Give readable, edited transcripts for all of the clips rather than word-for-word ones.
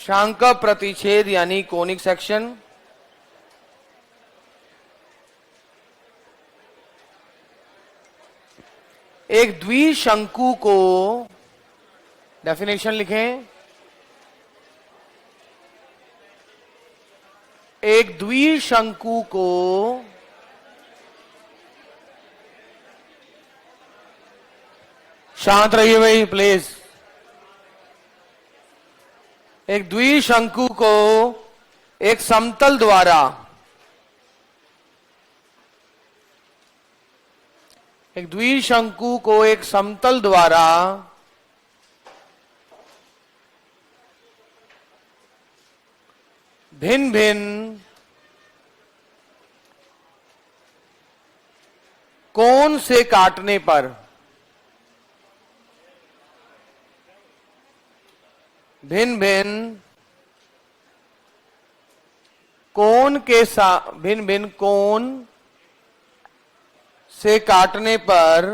शांक प्रतिच्छेद यानी conic section. एक द्विशंकु को, डेफिनेशन लिखें, एक द्विशंकु को शांत रहिए भाई प्लीज। एक द्विशंकु को एक समतल द्वारा, एक द्विशंकु को एक समतल द्वारा भिन्न भिन्न कोण से काटने पर, भिन्न भिन्न कोण के साथ, भिन्न भिन्न कोण से काटने पर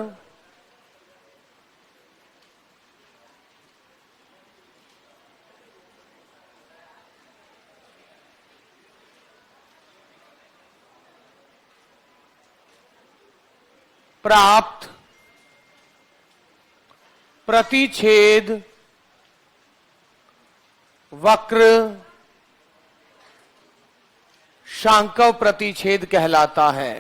प्राप्त प्रतिच्छेद वक्र शांकव प्रतिच्छेद कहलाता है।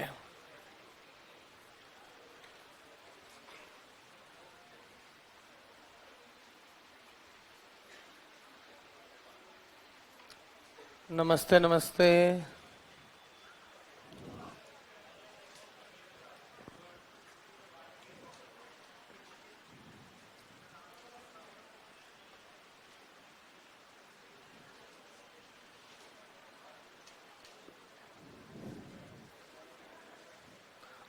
नमस्ते नमस्ते।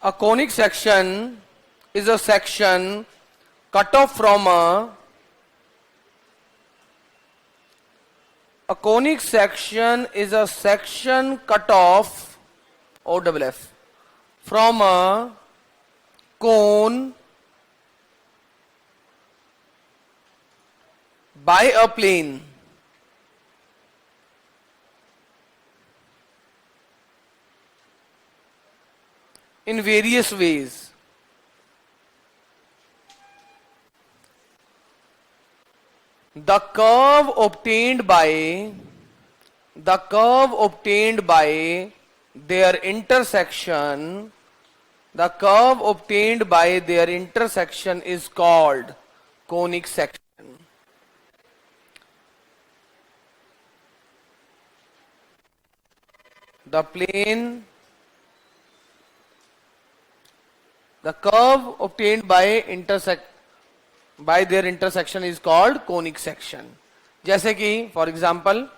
A conic section is a section cut off from a conic section is a section cut off OFF from a cone by a plane in various ways. The curve obtained by their intersection, the curve obtained by their intersection is called conic section. The plane, the curve obtained by their intersection is called conic section. जैसे कि for example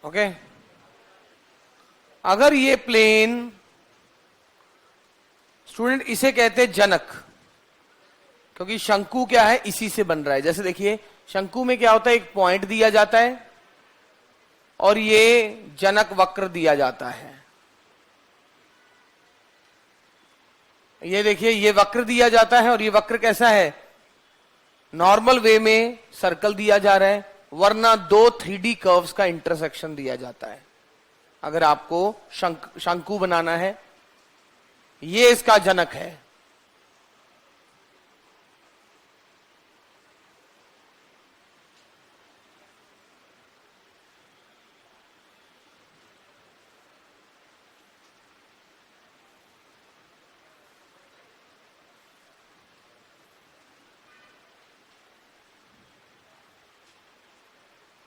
okay अगर ये plane, student इसे कहते हैं जनक, क्योंकि शंकु क्या है, इसी से बन रहा है। जैसे देखिए शंकु में क्या होता है, एक पॉइंट दिया जाता है और ये जनक वक्र दिया जाता है। ये देखिए ये वक्र दिया जाता है और ये वक्र कैसा है, नॉर्मल वे में सर्कल दिया जा रहा है, वरना दो 3D कर्व्स का इंटरसेक्शन दिया जाता है। अगर आपको शंकु बनाना है, ये इसका जनक है।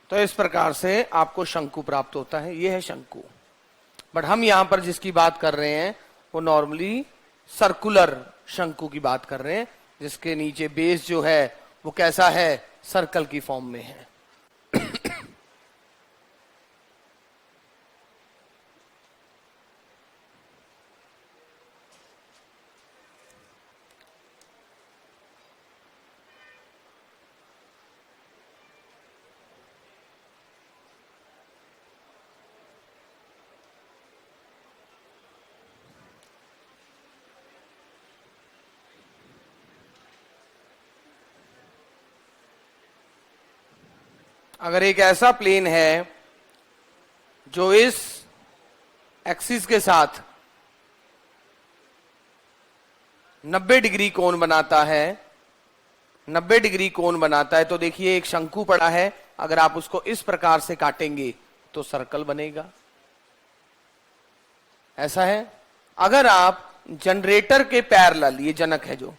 तो इस प्रकार से आपको शंकु प्राप्त होता है। यह है शंकु। बट हम यहां पर जिसकी बात कर रहे हैं वो नॉर्मली सर्कुलर शंकु की बात कर रहे हैं, जिसके नीचे बेस जो है वो कैसा है, सर्कल की फॉर्म में है। अगर एक ऐसा प्लेन है जो इस एक्सिस के साथ 90 डिग्री कोण बनाता है, 90 डिग्री कोण बनाता है, तो देखिए एक शंकु पड़ा है, अगर आप उसको इस प्रकार से काटेंगे तो सर्कल बनेगा। ऐसा है। अगर आप जनरेटर के पैरेलल, ये जनक है जो,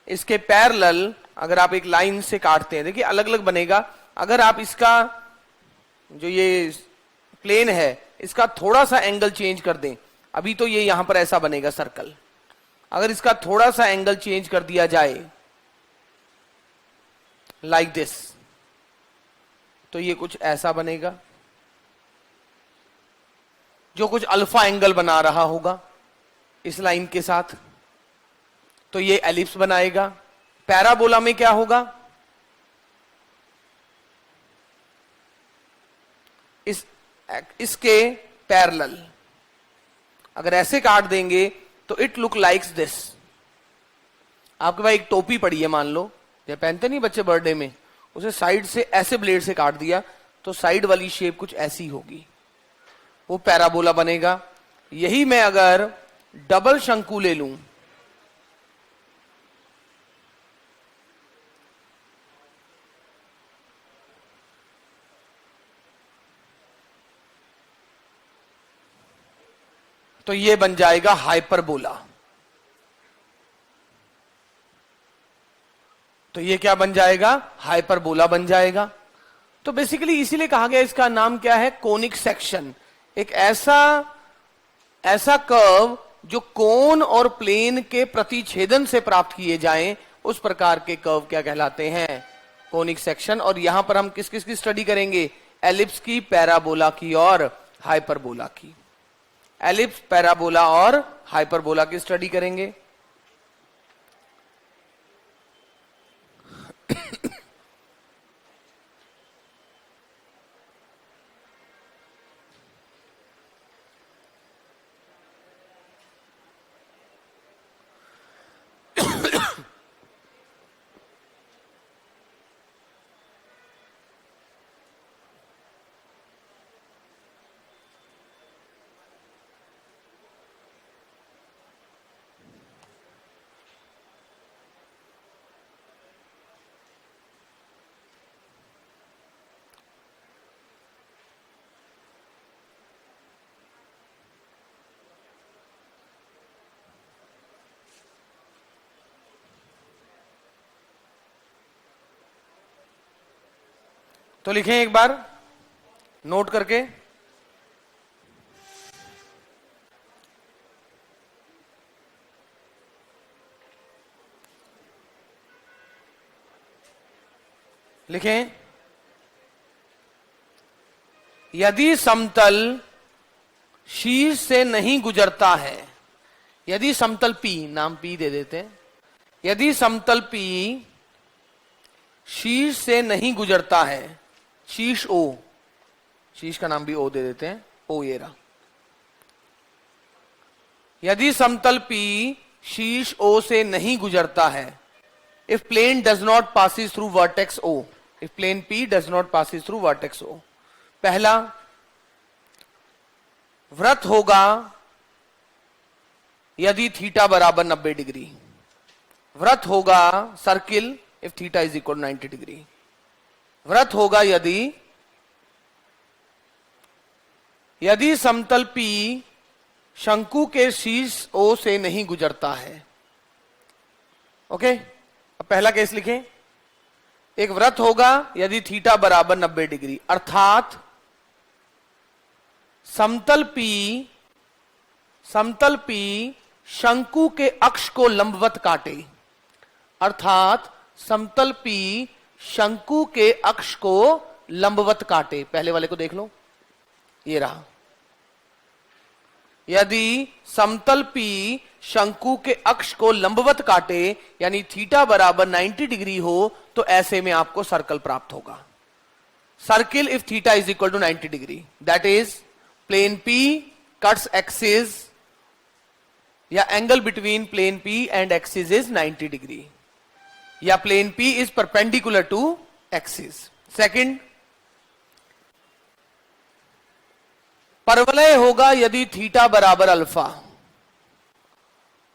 इसके पैरेलल अगर आप एक लाइन से काटते हैं, देखिए अलग अलग बनेगा। अगर आप इसका जो ये प्लेन है इसका थोड़ा सा एंगल चेंज कर दें, अभी तो ये यहां पर ऐसा बनेगा सर्कल, अगर इसका थोड़ा सा एंगल चेंज कर दिया जाए लाइक दिस, तो ये कुछ ऐसा बनेगा, जो कुछ अल्फा एंगल बना रहा होगा इस लाइन के साथ, तो ये एलिप्स बनाएगा। पैराबोला में क्या होगा, इसके पैरेलल अगर ऐसे काट देंगे तो इट लुक लाइक्स दिस। आपके पास एक टोपी पड़ी है, मान लो, ये पहनते नहीं बच्चे बर्थडे में, उसे साइड से ऐसे ब्लेड से काट दिया तो साइड वाली शेप कुछ ऐसी होगी, वो पैराबोला बनेगा। यही मैं अगर डबल शंकु ले लूं, तो ये बन जाएगा हाइपरबोला। तो ये क्या बन जाएगा, हाइपरबोला बन जाएगा। तो बेसिकली इसीलिए कहा गया, इसका नाम क्या है, कोनिक सेक्शन। एक ऐसा कर्व जो कोन और प्लेन के प्रतिच्छेदन से प्राप्त किए जाएं, उस प्रकार के कर्व क्या कहलाते हैं, कोनिक सेक्शन। और यहां पर हम किस किस की स्टडी करेंगे, एलिप्स की, पैराबोला की और हाइपरबोला की। एलिप्स, पैराबोला और हाइपरबोला की स्टडी करेंगे। तो लिखें एक बार नोट करके, लिखें, यदि समतल शीर्ष से नहीं गुजरता है, यदि समतल P, नाम P दे देते हैं, यदि समतल P शीर्ष से नहीं गुजरता है, शीर्ष O, शीर्ष का नाम भी O दे देते हैं, O ये रहा, यदि समतल P शीर्ष O से नहीं गुजरता है, if plane does not passes through vertex O, if plane P does not passes through vertex O, पहला वृत्त होगा यदि थीटा बराबर 90 डिग्री, वृत्त होगा circle if theta is equal 90 degree, वृत्त होगा यदि समतल P शंकु के शीर्ष O से नहीं गुजरता है। ओके, अब पहला केस लिखें, एक वृत्त होगा यदि थीटा बराबर 90 डिग्री, अर्थात समतल P शंकु के अक्ष को लंबवत काटे, अर्थात समतल P शंकु के अक्ष को लंबवत काटे। पहले वाले को देख लो, ये रहा, यदि समतल P शंकु के अक्ष को लंबवत काटे यानी थीटा बराबर 90 डिग्री हो, तो ऐसे में आपको सर्कल प्राप्त होगा। Circle if theta is equal to 90 degree, that is plane P cuts axis, या angle between plane P and axis is 90 degree, या plane P is perpendicular to axis. Second, परवलय होगा यदि थीटा बराबर अल्फा,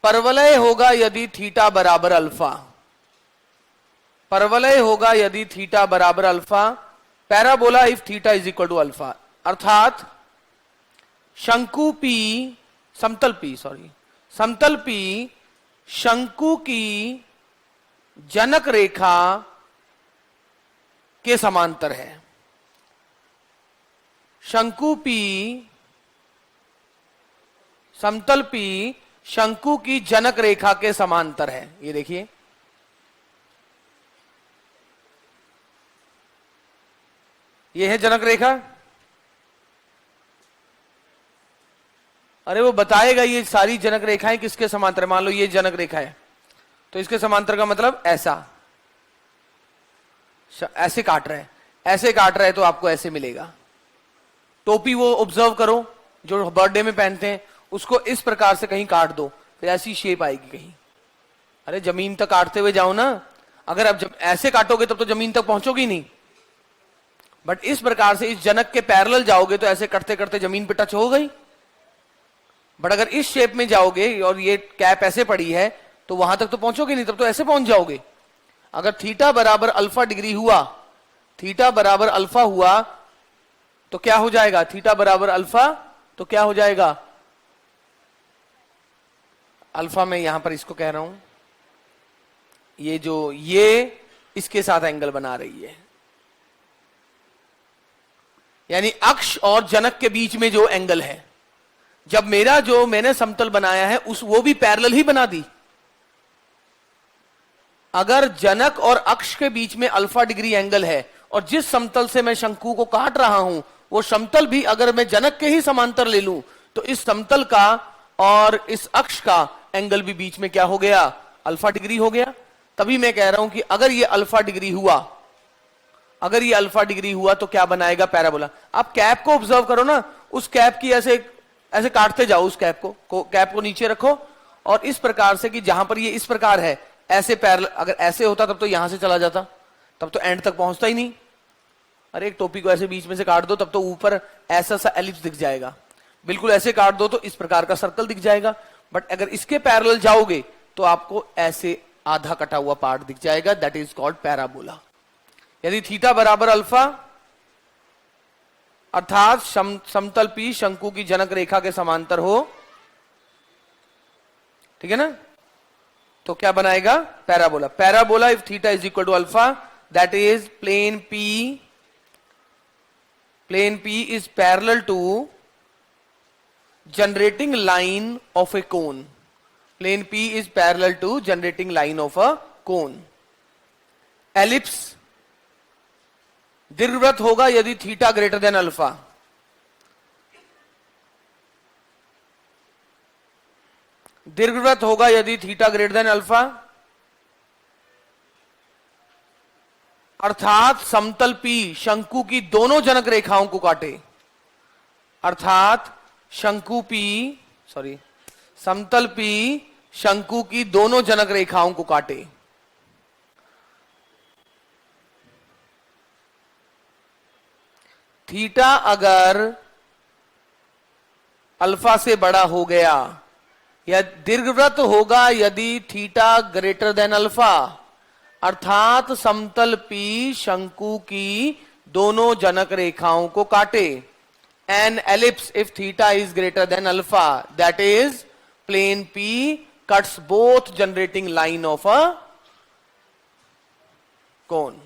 परवलय होगा यदि थीटा बराबर अल्फा, परवलय होगा यदि थीटा बराबर alpha, parabola if theta is equal to alpha. अर्थात शंकु पी, समतल पी, सॉरी समतल पी शंकु की जनक रेखा के समांतर है। शंकु पी, समतल पी शंकु की जनक रेखा के समांतर है। ये देखिए, ये है जनक रेखा। अरे वो बताएगा ये सारी जनक रेखाएं किसके समांतर है। मान लो ये जनक रेखा है, तो इसके समांतर का मतलब ऐसा, ऐसे काट रहा है, ऐसे काट रहा है तो आपको ऐसे मिलेगा। टोपी वो ऑब्जर्व करो जो बर्थडे में पहनते हैं, उसको इस प्रकार से कहीं काट दो, फिर ऐसी शेप आएगी कहीं। अरे जमीन तक काटते हुए जाओ ना, अगर आप जब ऐसे काटोगे तब तो जमीन तक पहुंचोगी नहीं, बट इस प्रकार से इस जनक के पैरेलल जाओगे तो ऐसे करते करते जमीन पे टच हो गई। बट अगर इस शेप में जाओगे और ये कैप ऐसे पड़ी है तो वहां तक तो पहुंचोगे नहीं, तब तो ऐसे पहुंच जाओगे। अगर थीटा बराबर अल्फा डिग्री हुआ, थीटा बराबर अल्फा हुआ तो क्या हो जाएगा, थीटा बराबर अल्फा तो क्या हो जाएगा, अल्फा में यहां पर इसको कह रहा हूं, ये जो ये इसके साथ एंगल बना रही है, यानी अक्ष और जनक के बीच में जो एंगल है, जब मेरा जो मैंने समतल बनाया है उस वो भी पैरेलल ही बना दी। अगर जनक और अक्ष के बीच में अल्फा डिग्री एंगल है और जिस समतल से मैं शंकु को काट रहा हूं वो समतल भी अगर मैं जनक के ही समांतर ले लूं तो इस समतल का और इस अक्ष का एंगल भी बीच में क्या हो गया, अल्फा डिग्री हो गया। तभी मैं कह रहा हूं कि अगर ये अल्फा डिग्री हुआ, अगर ये अल्फा डिग्री हुआ तो क्या बनाएगा, पैराबोला। आप कैप को ऑब्जर्व करो ना, उस कैप की ऐसे ऐसे काटते जाओ, उस कैप को नीचे रखो और इस प्रकार से कि जहां पर ये इस प्रकार है ऐसे पैरेलल, अगर ऐसे होता तब तो यहां से चला जाता, तब तो एंड तक पहुंचता ही नहीं। अरे एक टोपी को ऐसे बीच में से काट दो तब तो ऊपर ऐसा सा एलिप्स दिख जाएगा, बिल्कुल ऐसे काट दो तो इस प्रकार का सर्कल दिख जाएगा। बट अगर इसके पैरेलल जाओगे तो आपको ऐसे आधा कटा हुआ पार्ट दिख जाएगा, दैट इज कॉल्ड पैराबोला। यदि थीटा बराबर अल्फा अर्थात समतल पी शंकु की जनक रेखा के समांतर हो, ठीक है ना, तो क्या बनाएगा, parabola. Parabola if theta is equal to alpha, that is plane P is parallel to generating line of a cone. Plane P is parallel to generating line of a cone. Ellipse दीर्घवृत्त होगा यदि theta greater than alpha. दीर्घवृत्त होगा यदि theta greater than alpha, अर्थात समतल P शंकु की दोनों जनक रेखाओं को काटे, अर्थात समतल पी शंकु की दोनों जनक रेखाओं को काटे। थीटा अगर अल्फा से बड़ा हो गया, या दीर्घवृत्त होगा यदि थीटा ग्रेटर देन अल्फा, अर्थात समतल पी शंकु की दोनों जनक रेखाओं को काटे। An ellipse if theta is greater than alpha, that is plane P cuts both generating line of a cone.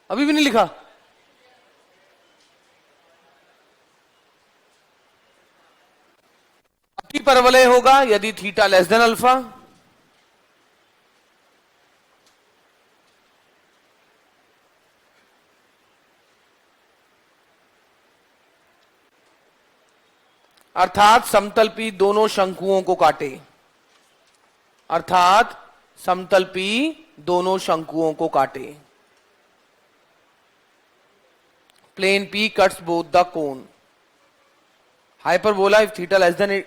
अभी भी नहीं लिखा, परवलय होगा यदि थीटा लेस देन अल्फा, अर्थात समतल पी दोनों शंकुओं को काटे, अर्थात समतल पी दोनों शंकुओं को काटे। Plane P cuts both the cone. Hyperbola if theta less than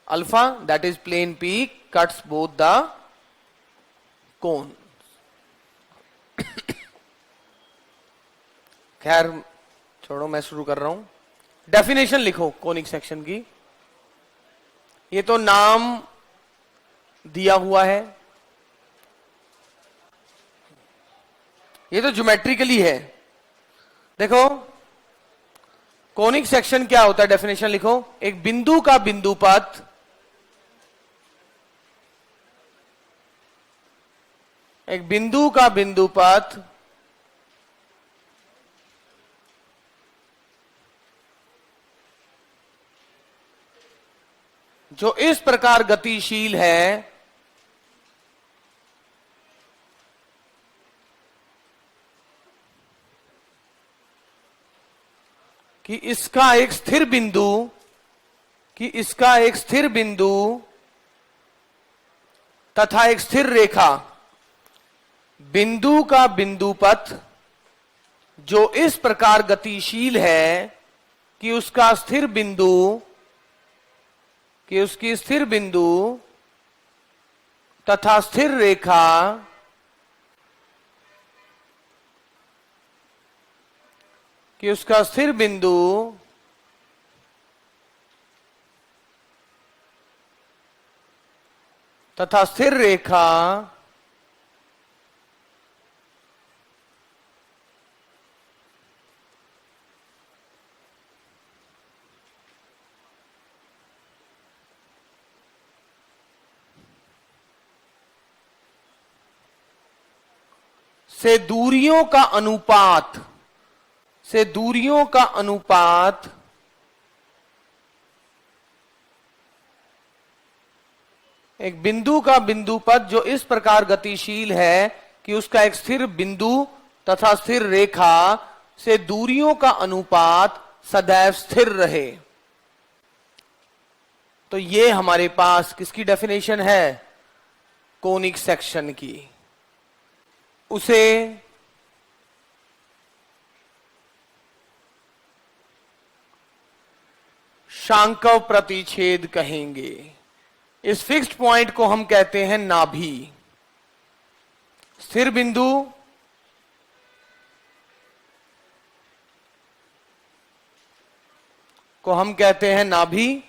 alpha, that is plane P cuts both the cone. खैर छोड़ो, मैं शुरू कर रहा हूं। डेफिनेशन लिखो कोनिक सेक्शन की। ये तो नाम दिया हुआ है, ये तो ज्योमेट्रिकली है। देखो कोनिक सेक्शन क्या होता है, डेफिनेशन लिखो। एक बिंदु का बिंदुपथ जो इस प्रकार गतिशील है कि इसका एक स्थिर बिंदु तथा एक स्थिर रेखा, बिंदु का बिंदुपथ जो इस प्रकार गतिशील है कि उसकी स्थिर बिंदु तथा स्थिर रेखा से दूरियों का अनुपात एक बिंदु का बिंदुपथ जो इस प्रकार गतिशील है कि उसका एक स्थिर बिंदु तथा स्थिर रेखा से दूरियों का अनुपात सदैव स्थिर रहे। तो ये हमारे पास किसकी डेफिनेशन है, कोनिक सेक्शन की। उसे शांकव प्रतिच्छेद कहेंगे। इस फिक्स्ड पॉइंट को हम कहते हैं नाभि। स्थिर बिंदु को हम कहते हैं नाभि,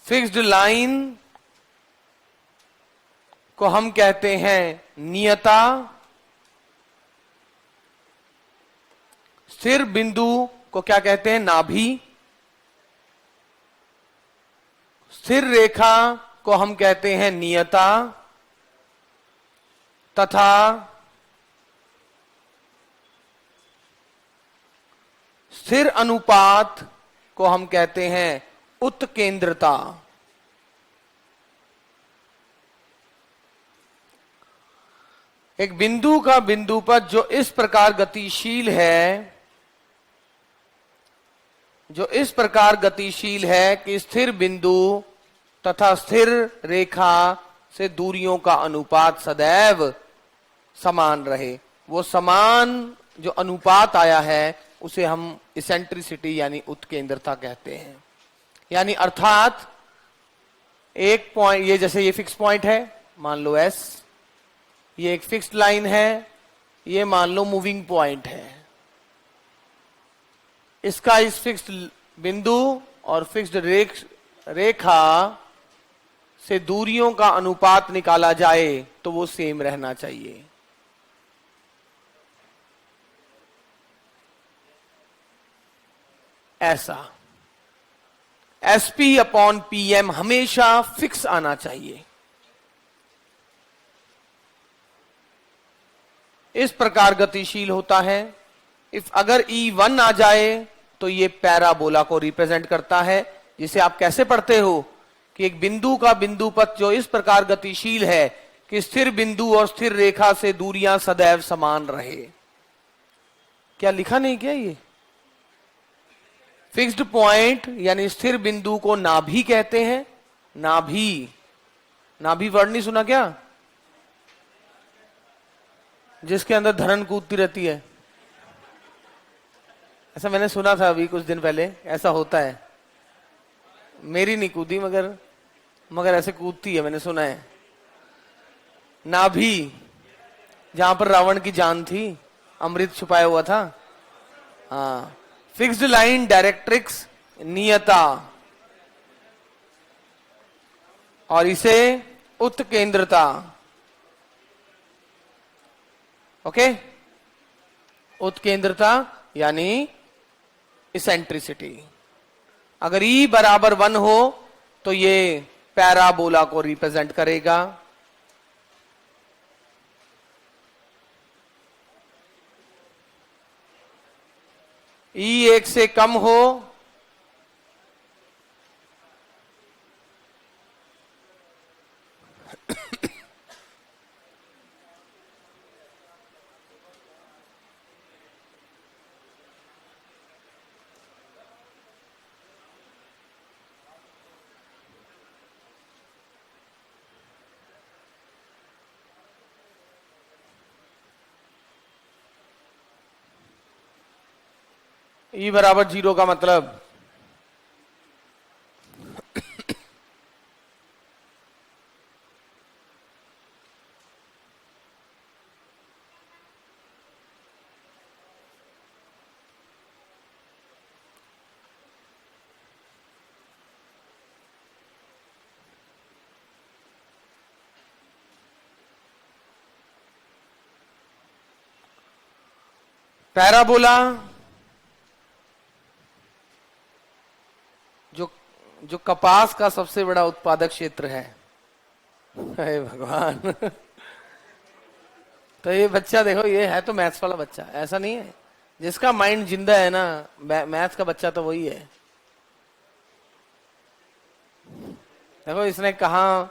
फिक्स्ड लाइन को हम कहते हैं नियता, स्थिर बिंदु को क्या कहते हैं, नाभि, स्थिर रेखा को हम कहते हैं नियता, तथा स्थिर अनुपात को हम कहते हैं उत्केंद्रता। एक बिंदु का बिंदुपथ जो इस प्रकार गतिशील है कि स्थिर बिंदु तथा स्थिर रेखा से दूरियों का अनुपात सदैव समान रहे। वो समान जो अनुपात आया है उसे हम इसेंट्रिसिटी यानी उत्केंद्रता कहते हैं। यानी अर्थात एक पॉइंट, ये जैसे ये फिक्स पॉइंट है मान लो S, ये एक फिक्स्ड लाइन है, ये मान लो मूविंग पॉइंट है। इसका इस फिक्स्ड बिंदु और फिक्स्ड रेखा से दूरियों का अनुपात निकाला जाए तो वो सेम रहना चाहिए। ऐसा SP अपॉन PM हमेशा फिक्स आना चाहिए। इस प्रकार गतिशील होता है। इफ अगर E1 आ जाए तो ये पैराबोला को रिप्रेजेंट करता है, जिसे आप कैसे पढ़ते हो कि एक बिंदु का बिंदुपथ जो इस प्रकार गतिशील है कि स्थिर बिंदु और स्थिर रेखा से दूरियां सदैव समान रहे। क्या लिखा नहीं क्या ये? फिक्स्ड पॉइंट यानी स्थिर बिंदु को नाभि कहते हैं। नाभि वर्ड नहीं सुना क्या? जिसके अंदर धरन कूदती रहती है, ऐसा मैंने सुना था अभी कुछ दिन पहले, ऐसा होता है। मेरी नहीं कूदी मगर ऐसे कूदती है, मैंने सुना है। नाभि जहां पर रावण की जान थी, अमृत छुपाया हुआ था। हाँ, फिक्स्ड लाइन डायरेक्ट्रिक्स नियता, और इसे उत्केंद्रता। ओके, उत्केंद्रता यानी इसेंट्रिसिटी। अगर E बराबर 1 हो तो ये पैराबोला को रिप्रेजेंट करेगा। E 1 से कम हो E बराबर 0 का मतलब पैराबोला जो जो कपास का सबसे बड़ा उत्पादक क्षेत्र है। हे भगवान तो ये बच्चा देखो, ये है तो मैथ्स वाला बच्चा, ऐसा नहीं है। जिसका माइंड जिंदा है ना, मैथ्स का बच्चा तो वही है। देखो इसने कहा,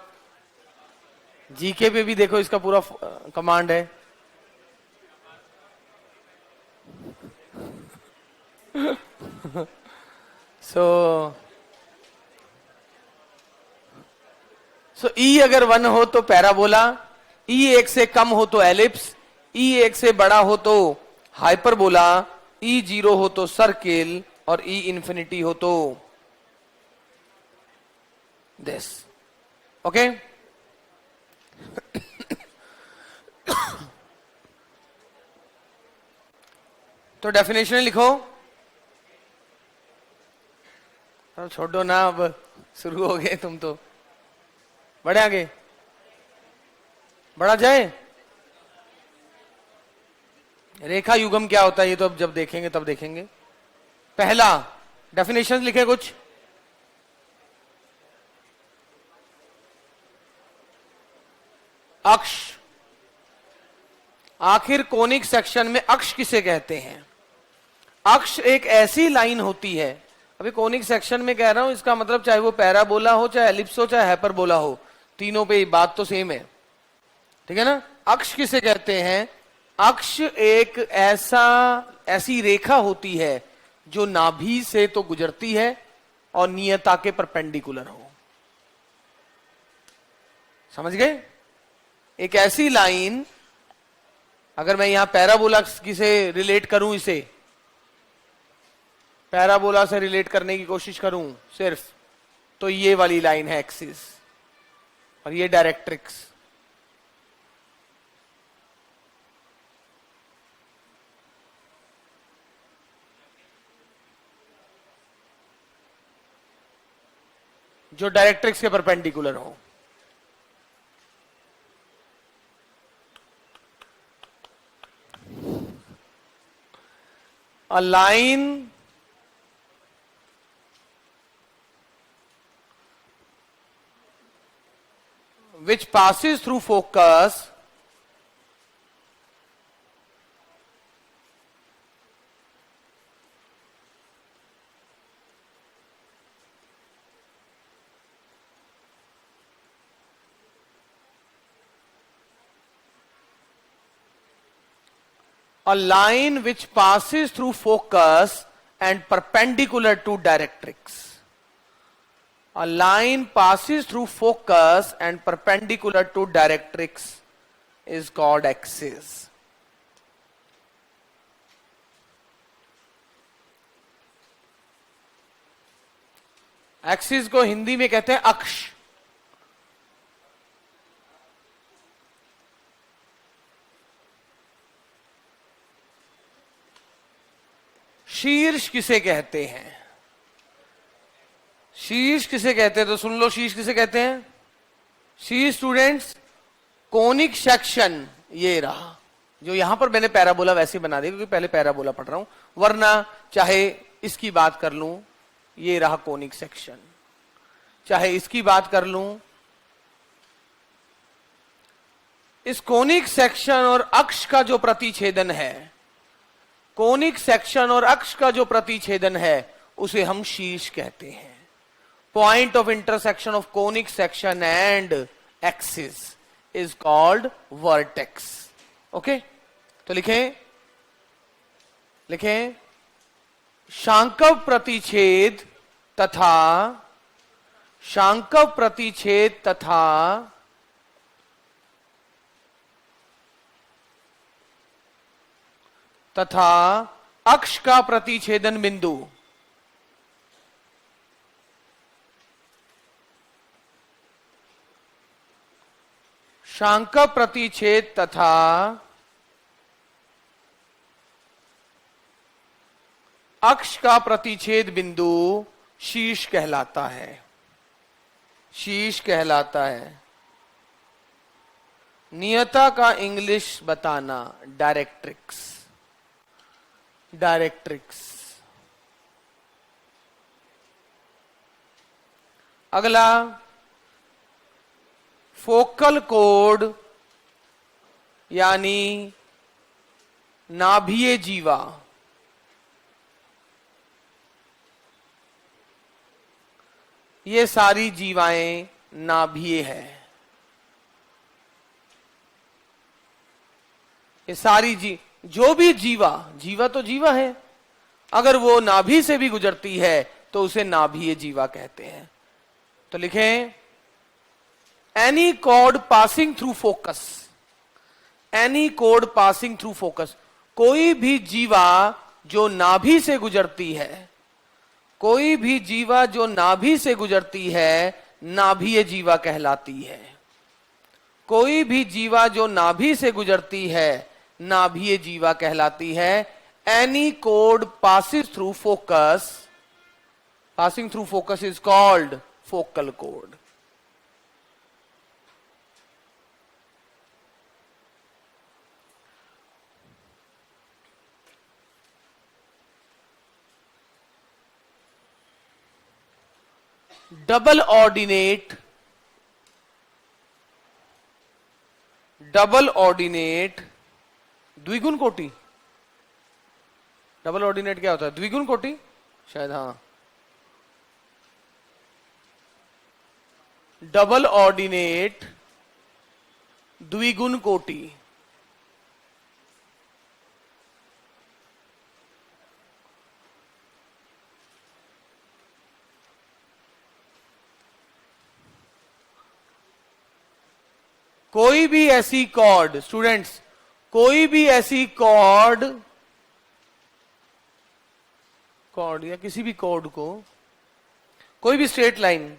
जीके पे भी देखो इसका पूरा कमांड है। सो E अगर 1 हो तो पैराबोला, E 1 से कम हो तो एलिप्स, E 1 से बड़ा हो तो हाइपरबोला, E 0 हो तो सर्किल, और E इंफिनिटी हो तो दिस। ओके, तो डेफिनेशन लिखो। अब छोड़ो ना, अब शुरू हो गए तुम तो। बढ़े आगे, बढ़ा जाए। रेखा युगम क्या होता है ये तो अब जब देखेंगे तब देखेंगे। पहला डेफिनेशन लिखे कुछ। अक्ष, आखिर कोनिक सेक्शन में अक्ष किसे कहते हैं? अक्ष एक ऐसी लाइन होती है, अभी कोनिक सेक्शन में कह रहा हूं, इसका मतलब चाहे वो पैराबोला हो, चाहे एलिप्स हो, चाहे हाइपरबोला हो, तीनों पे बात तो सेम है, ठीक है ना। अक्ष किसे कहते हैं? अक्ष एक ऐसी रेखा होती है जो नाभि से तो गुजरती है और नियता के परपेंडिकुलर हो। समझ गए? एक ऐसी लाइन, अगर मैं यहां पैराबोला की से रिलेट करूं, इसे पैराबोला से रिलेट करने की कोशिश करूं सिर्फ, तो ये वाली लाइन है एक्सिस, और ये डायरेक्ट्रिक्स। जो डायरेक्ट्रिक्स के परपेंडिकुलर हो। A line which passes through focus a line which passes through focus and perpendicular to directrix. A line passes through focus and perpendicular to directrix is called axis. Axis को हिंदी में कहते हैं अक्ष। शीर्ष किसे कहते हैं? शीर्ष किसे कहते हैं? तो सुन लो, शीर्ष किसे कहते हैं? शीर्ष स्टूडेंट्स, कोनिक सेक्शन ये रहा, जो यहां पर मैंने पैराबोला वैसे बना दिया क्योंकि पहले पैराबोला पढ़ रहा हूं, वरना चाहे इसकी बात कर लूं, ये रहा कोनिक सेक्शन, चाहे इसकी बात कर लूं, इस कोनिक सेक्शन और अक्ष का जो प्रतिछेदन है, कोनिक सेक्शन और अक्ष का जो प्रतिछेदन है उसे हम शीर्ष कहते हैं। Point of intersection of conic section and axis is called vertex. Okay, तो लिखें, लिखें, शांकव प्रतिच्छेद तथा, शांकव प्रतिच्छेद तथा तथा अक्ष का प्रतिछेदन बिंदु शांकव प्रतिच्छेद तथा अक्ष का प्रतिच्छेद बिंदु शीर्ष कहलाता है, शीर्ष कहलाता है। नियता का इंग्लिश बताना, डायरेक्ट्रिक्स, डायरेक्ट्रिक्स। अगला, फोकल कोड यानी नाभीय जीवा, ये सारी जीवाएं नाभीय है, ये सारी जो भी जीवा, जीवा तो जीवा है, अगर वो नाभि से भी गुजरती है तो उसे नाभीय जीवा कहते हैं। तो लिखें, any cord passing through focus, any cord passing through focus, कोई भी जीवा जो नाभि से गुजरती है, कोई भी जीवा जो नाभि से गुजरती है नाभीय जीवा कहलाती है। कोई भी जीवा जो नाभि से गुजरती है नाभीय जीवा कहलाती है। Any code passes through focus, passing through focus is called focal code. Double ordinate, double ordinate द्विगुण कोटि, डबल ऑर्डिनेट क्या होता है? द्विगुण कोटि शायद, हाँ, डबल ऑर्डिनेट द्विगुण कोटि। कोई भी ऐसी कॉर्ड, स्टूडेंट्स, कोई भी ऐसी कॉर्ड, कॉर्ड या किसी भी कॉर्ड को, कोई भी स्ट्रेट लाइन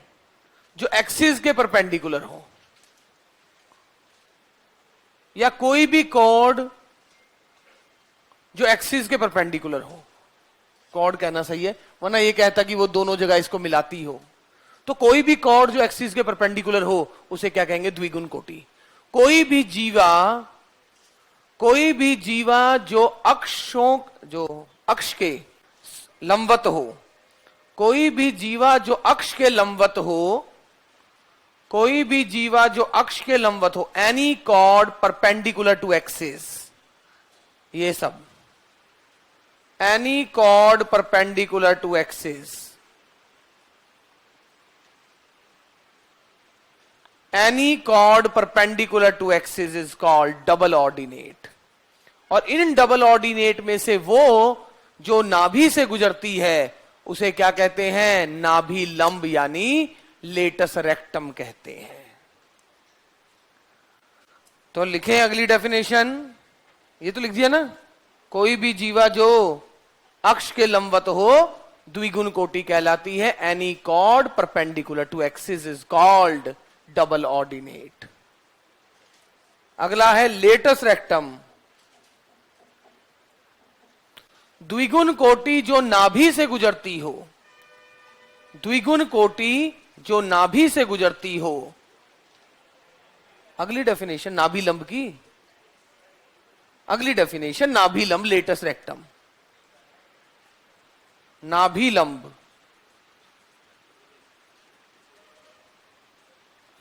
जो एक्सिस के परपेंडिकुलर हो, या कोई भी कॉर्ड जो एक्सिस के परपेंडिकुलर हो, कॉर्ड कहना सही है, वरना ये कहता कि वो दोनों जगह इसको मिलाती हो। तो कोई भी कॉर्ड जो एक्सिस के परपेंडिकुलर हो उसे क्या कहेंगे? द्विगुण कोटि। कोई भी जीवा, कोई भी जीवा जो अक्षों, जो अक्ष के लंबवत हो, कोई भी जीवा जो अक्ष के लंबवत हो, कोई भी जीवा जो अक्ष के लंबवत हो, any chord perpendicular to axis, ये सब, any chord perpendicular to axis, any chord perpendicular to axis is called double ordinate. और इन डबल ऑर्डिनेट में से वो जो नाभि से गुजरती है उसे क्या कहते हैं? नाभि लंब यानी लेटस रेक्टम कहते हैं। तो लिखें अगली डेफिनेशन, ये तो लिख दिया ना, कोई भी जीवा जो अक्ष के लंबवत हो द्विगुण कोटि कहलाती है। Any chord perpendicular to axis is called double ordinate. अगला है लेटस रेक्टम। द्विगुण कोटि जो नाभि से गुजरती हो, द्विगुण कोटि जो नाभि से गुजरती हो। अगली डेफिनेशन नाभि लंब की, अगली डेफिनेशन नाभि लंब लेटस रेक्टम, नाभि लंब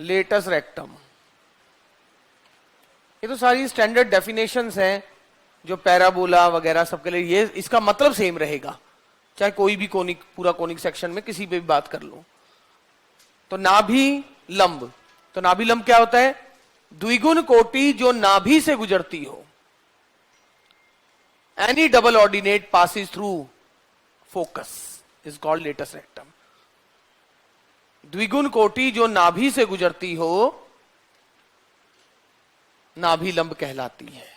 लेटस रेक्टम। ये तो सारी स्टैंडर्ड डेफिनेशंस हैं जो पैराबोला वगैरह सबके लिए, ये इसका मतलब सेम रहेगा चाहे कोई भी कोनिक, पूरा कोनिक सेक्शन में किसी पे भी बात कर लो। तो नाभि लंब, तो नाभि लंब क्या होता है? द्विगुण कोटि जो नाभि से गुजरती हो। Any double ordinate passes through focus is called latus rectum. द्विगुण कोटि जो नाभि से गुजरती हो नाभि लंब कहलाती है।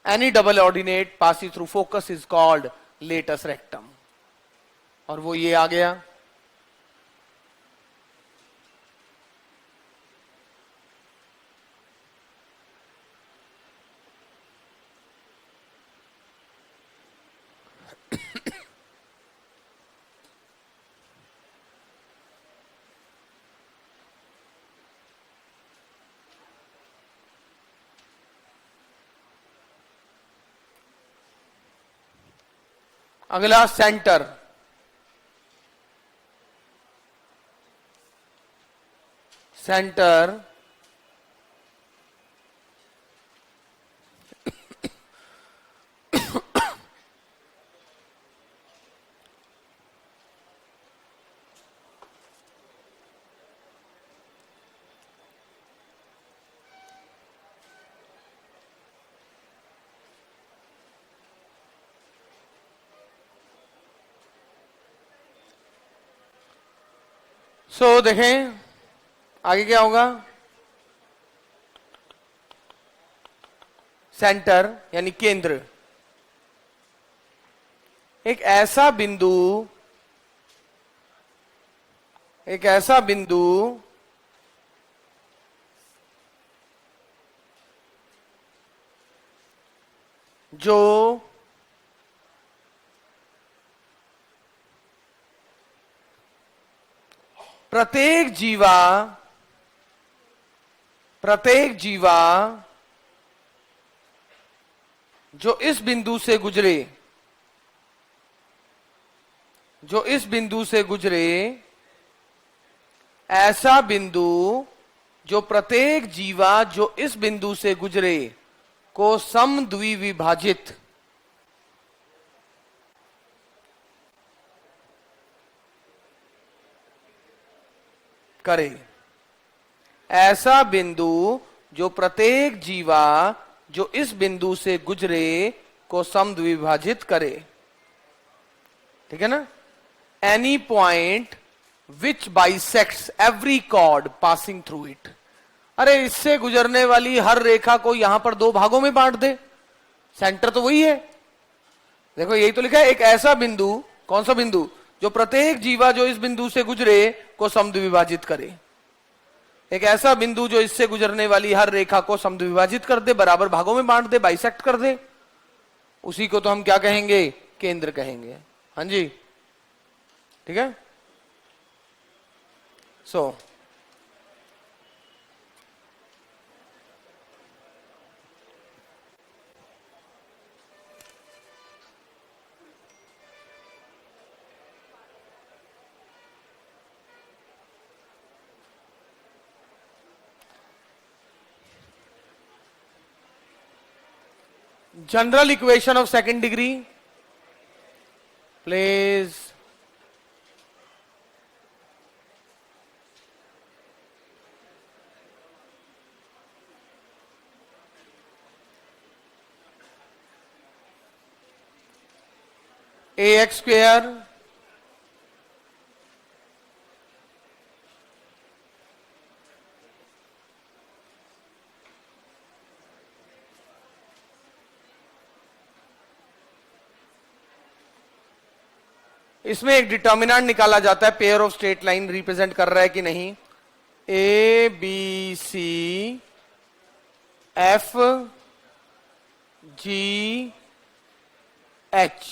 Any double ordinate passes through focus is called latus rectum. और वो ये आ गया, अगला सेंटर। सेंटर देखें आगे क्या होगा। सेंटर यानी केंद्र, एक ऐसा बिंदु, एक ऐसा बिंदु जो प्रत्येक जीवा जो इस बिंदु से गुजरे, जो इस बिंदु से गुजरे, ऐसा बिंदु जो प्रत्येक जीवा जो इस बिंदु से गुजरे को समद्विविभाजित करे। ऐसा बिंदु जो प्रत्येक जीवा जो इस बिंदु से गुजरे को समद्विभाजित करे। ठीक है ना? Any point which bisects every cord passing through it. अरे इससे गुजरने वाली हर रेखा को यहां पर दो भागों में बांट दे। सेंटर तो वही है, देखो यही तो लिखा है, एक ऐसा बिंदु। कौन सा बिंदु? जो प्रत्येक जीवा जो इस बिंदु से गुजरे को समद्विभाजित करे। एक ऐसा बिंदु जो इससे गुजरने वाली हर रेखा को समद्विभाजित कर दे, बराबर भागों में बांट दे, बाइसेक्ट कर दे, उसी को तो हम क्या कहेंगे? केंद्र कहेंगे। हाँ जी, ठीक है। So general equation of second degree, please. ax square इसमें एक डिटर्मिनेंट निकाला जाता है, pair of straight line represent कर रहा है कि नहीं। A B C F G H.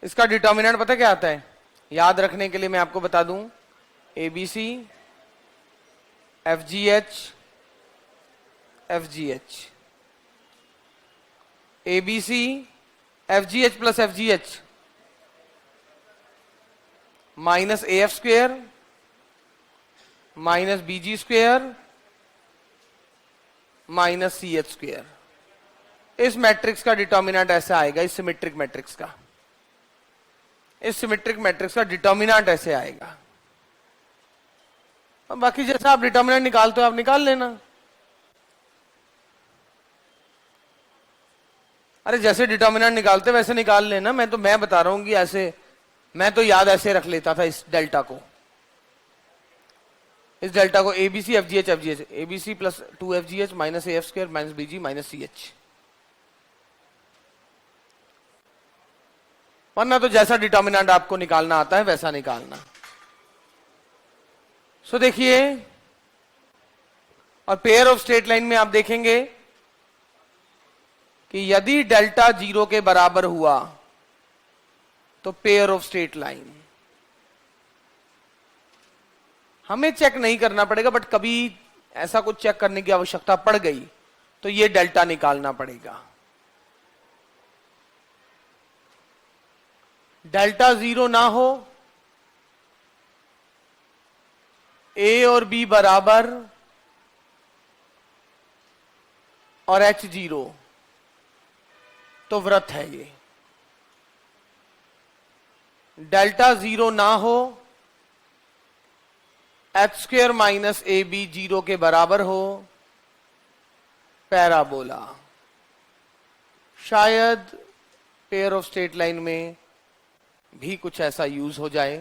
इसका डिटर्मिनेंट पता क्या आता है? याद रखने के लिए मैं आपको बता दूं, ABC F G H F G H, ABC F G H plus F G H minus A F square minus B G square minus C H square. इस मैट्रिक्स का डिटर्मिनेंट ऐसे आएगा, इस सिमेट्रिक मैट्रिक्स का, इस symmetric matrix का determinant ऐसे आएगा। अब बाकी जैसा आप डिटर्मिनेंट निकालते हो आप निकाल लेना। अरे जैसे डिटर्मिनेंट निकालते वैसे निकाल लेना। मैं बता रहा हूं कि ऐसे, मैं तो याद ऐसे रख लेता था इस डेल्टा को, इस डेल्टा को ABC F G H ABC plus 2 F G H minus A F square minus BG minus C H. वरना तो जैसा डिटर्मिनेंट आपको निकालना आता है वैसा निकालना। सो देखिए, और पेयर ऑफ स्ट्रेट लाइन में आप देखेंगे कि यदि डेल्टा 0 के बराबर हुआ तो पेयर ऑफ स्ट्रेट लाइन, हमें चेक नहीं करना पड़ेगा, बट कभी ऐसा कुछ चेक करने की आवश्यकता पड़ गई तो ये डेल्टा निकालना पड़ेगा। डेल्टा 0 ना हो, ए और बी बराबर और एच 0, तो व्रत है ये। डेल्टा 0 ना हो, H square minus A B 0 के बराबर हो, पैराबोला। शायद पेयर ऑफ स्ट्रेट लाइन में भी कुछ ऐसा यूज हो जाए।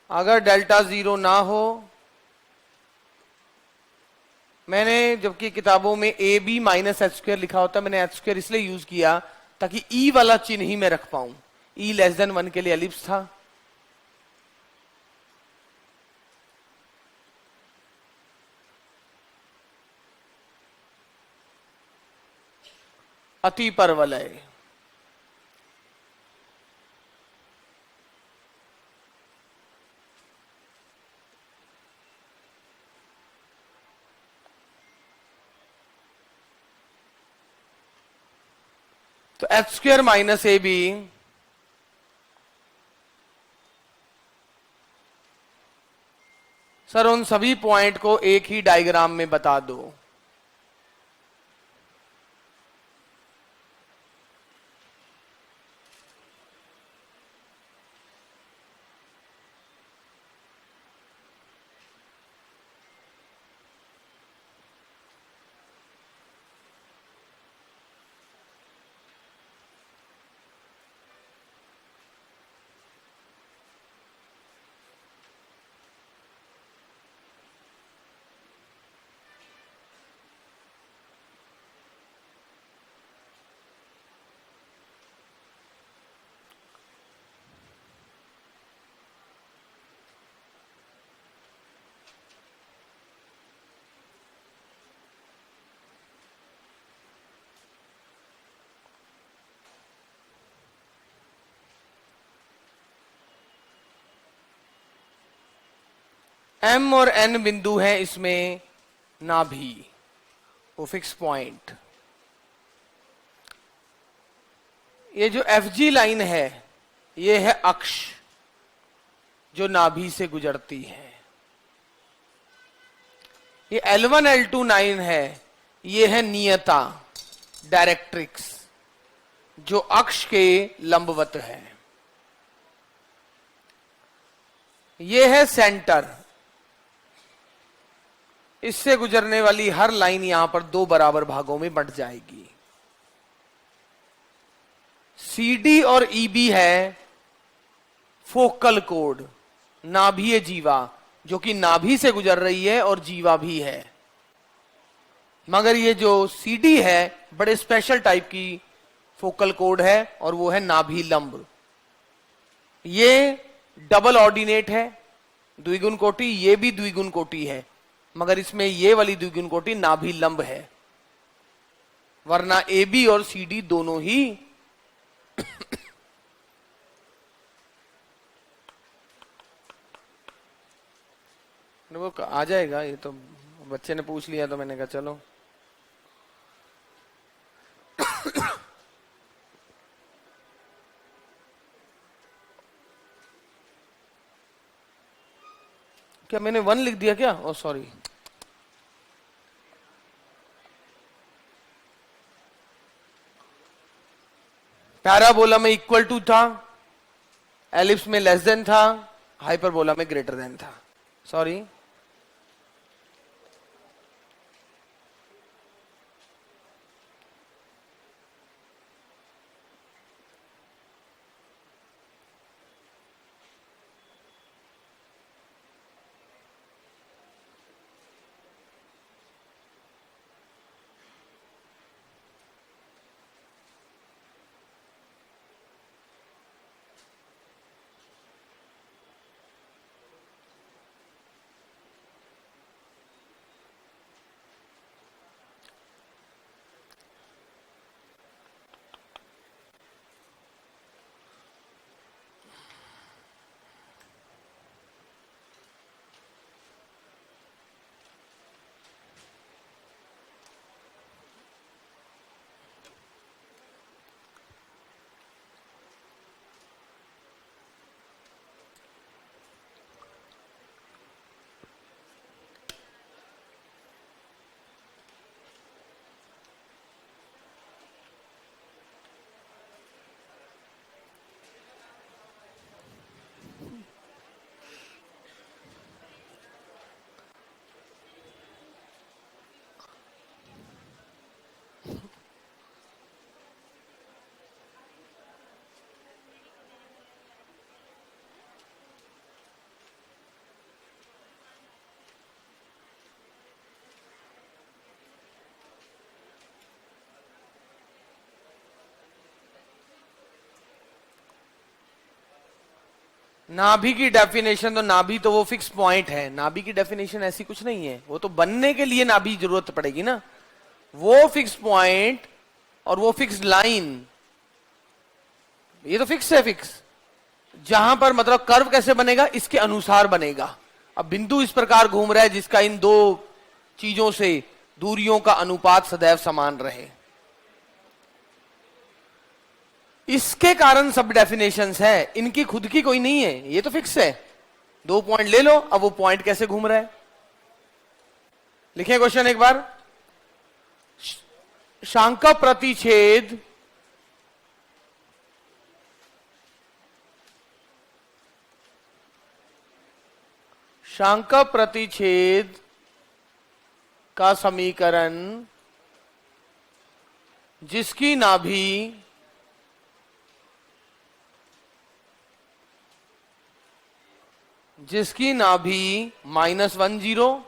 अगर डेल्टा 0 ना हो, मैंने जबकि किताबों में A B minus H square लिखा होता है, मैंने एच स्क्वेयर इसलिए यूज किया ताकि ई वाला चिन्ह ही मैं रख पाऊं। ई लेस देन 1 के लिए एलिप्स था। अति परवलय, तो H square minus A B sir उन सभी पॉइंट को एक ही डायग्राम में बता दो। एम और एन बिंदु हैं इसमें नाभि, वो फिक्स पॉइंट। ये जो एफ जी लाइन है ये है अक्ष जो नाभि से गुजरती है। ये L1 L2 9 है, ये है नियता डायरेक्ट्रिक्स जो अक्ष के लंबवत है। ये है सेंटर, इससे गुजरने वाली हर लाइन यहां पर 2 बराबर भागों में बंट जाएगी। CD और EB है फोकल कोड, नाभीय जीवा, जो कि नाभि से गुजर रही है और जीवा भी है। मगर ये जो CD है बड़े स्पेशल टाइप की फोकल कोड है और वो है नाभि लंब। ये डबल ऑर्डिनेट है, द्विगुण कोटि, ये भी द्विगुण कोटि है, मगर इसमें ये वाली द्विगुण कोटि नाभि लंब है, वरना ए बी और सी डी दोनों ही वो आ जाएगा। ये तो बच्चे ने पूछ लिया तो मैंने कहा चलो। क्या मैंने 1 लिख दिया क्या? ओ सॉरी। पैराबोला में इक्वल टू था, एलिप्स में लेस देन था, हाइपरबोला में ग्रेटर देन था। सॉरी। नाभि की डेफिनेशन तो, नाभि तो वो फिक्स पॉइंट है, नाभि की डेफिनेशन ऐसी कुछ नहीं है, वो तो बनने के लिए नाभि जरूरत पड़ेगी ना। वो फिक्स पॉइंट और वो फिक्स लाइन, ये तो फिक्स है। फिक्स जहां पर मतलब कर्व कैसे बनेगा, इसके अनुसार बनेगा। अब बिंदु इस प्रकार घूम रहा है जिसका इन दो चीजों से दूरियों का अनुपात सदैव समान रहे, इसके कारण सब डेफिनेशंस है, इनकी खुद की कोई नहीं है, ये तो फिक्स है। 2 पॉइंट ले लो, अब वो पॉइंट कैसे घूम रहा है लिखें क्वेश्चन एक बार। शांक प्रतिच्छेद शांक प्रतिच्छेद का समीकरण जिसकी नाभि -10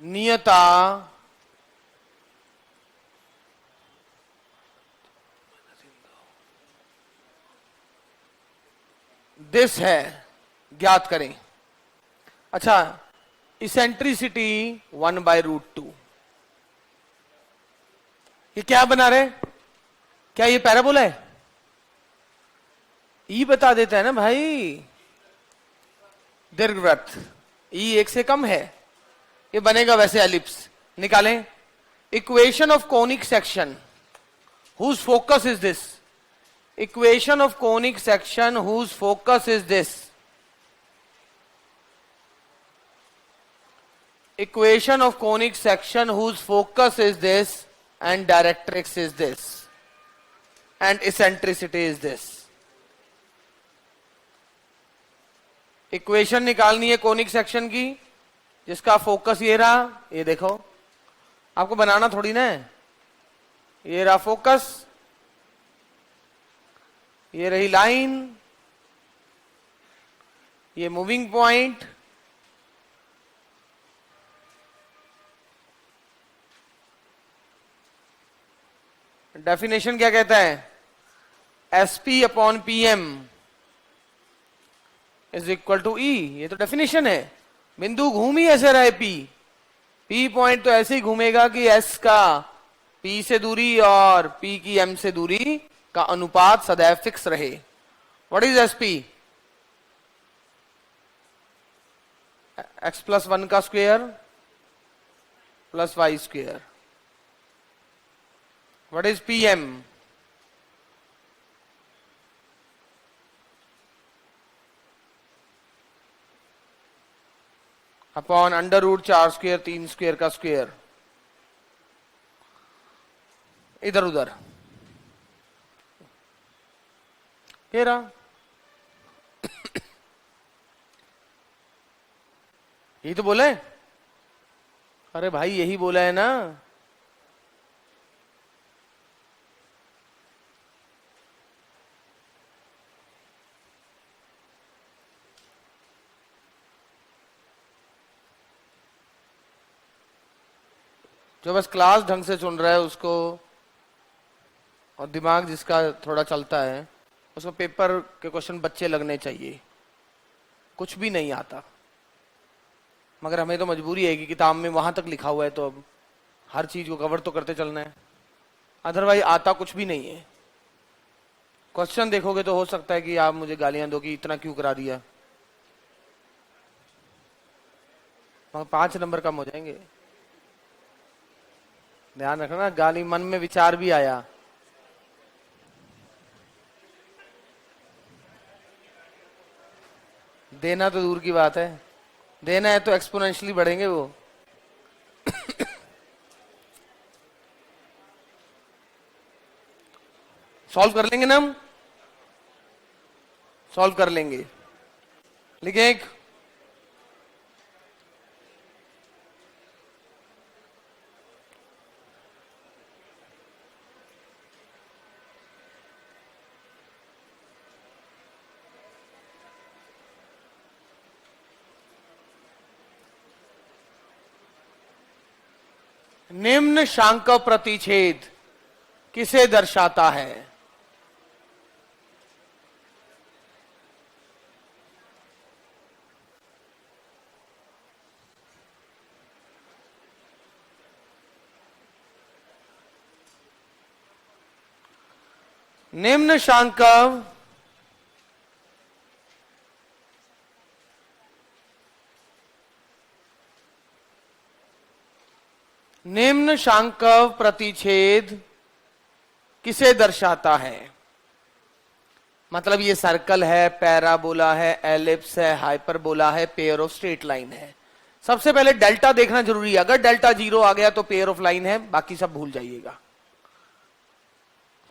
नियता दिस है, ज्ञात करें। अच्छा, इसेंट्रिसिटी 1/√2, ये क्या बना रहे? क्या ये पैराबोला है? ई बता देता है ना भाई, दीर्घवृत्त ई 1 से कम है, ये बनेगा वैसे एलिप्स। निकालें equation of conic section whose focus is this, equation of conic section whose focus is this, equation of conic section whose focus is this and directrix is this and eccentricity is this. Equation निकालनी है conic section की जिसका focus ये रहा, ये देखो, आपको बनाना थोड़ी ना है, ये रहा फोकस, ये रही लाइन, ये मूविंग पॉइंट, डेफिनेशन क्या कहता है? SP/PM इज इक्वल टू ई, ये तो डेफिनेशन है। बिंदु घूम ही ऐसे रहे पी पॉइंट तो ऐसे ही घूमेगा कि एस का पी से दूरी और पी की एम से दूरी का अनुपात सदैव फिक्स रहे। What is S P? X plus 1 का square plus Y square. What is P M? Upon under root 4 square 3 square का स्क्वेयर, इधर उधर हेरा। यही तो बोला है। अरे भाई यही बोला है ना। जो बस क्लास ढंग से सुन रहा है उसको, और दिमाग जिसका थोड़ा चलता है, उसको पेपर के क्वेश्चन बच्चे लगने चाहिए। कुछ भी नहीं आता, मगर हमें तो मजबूरी है कि किताब में वहां तक लिखा हुआ है तो अब हर चीज को कवर तो करते चलना है, अदरवाइज आता कुछ भी नहीं है। क्वेश्चन देखोगे तो हो सकता है कि आप मुझे गालियां दो कि इतना क्यों करा दिया, मगर 5 नंबर कम हो जाएंगे। ध्यान रखना, गाली मन में विचार भी आया। देना तो दूर की बात है, देना है तो एक्सपोनेंशियली बढ़ेंगे वो। सॉल्व कर लेंगे ना हम, सॉल्व कर लेंगे। लिखे एक, निम्न शांक प्रतिच्छेद किसे दर्शाता है? निम्न शांक निम्न शांक प्रतिच्छेद किसे दर्शाता है? मतलब ये सर्कल है, पैराबोला है, एलिप्स है, हाइपरबोला है, पेयर ऑफ स्ट्रेट लाइन है। सबसे पहले डेल्टा देखना जरूरी है। अगर डेल्टा 0 आ गया तो पेयर ऑफ लाइन है, बाकी सब भूल जाइएगा।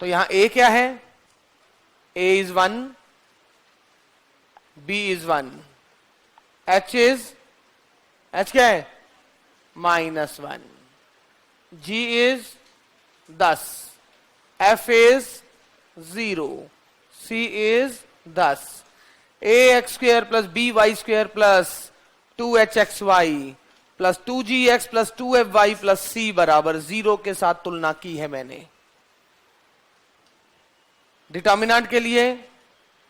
तो यहां ए क्या है? A is 1, B is 1, H क्या है? -1, G is 10, F is 0, C is 10, A X square plus B Y square plus 2h(xy) plus 2gx plus 2fy plus C बराबर 0 के साथ तुलना की है मैंने। डिटर्मिनेंट के लिए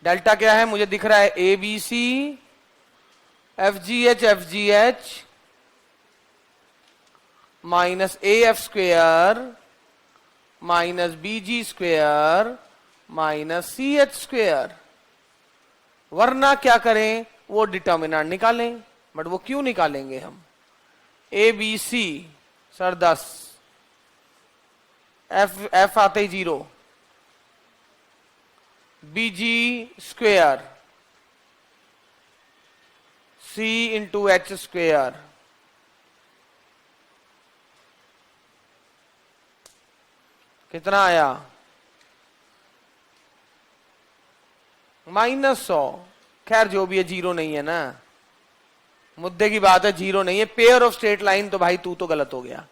डेल्टा क्या है? मुझे दिख रहा है A B C F G H minus A F square minus B G square minus C H square. वरना क्या करें? वो डिटर्मिनेंट निकालें। बट वो क्यों निकालेंगे हम? A B C sir 10, F आते ही 0, B G square C into H square, कितना आया? -100। खैर जो भी है, 0 नहीं है ना, मुद्दे की बात है, 0 नहीं है। पेयर ऑफ स्ट्रेट लाइन तो भाई तू तो गलत हो गया।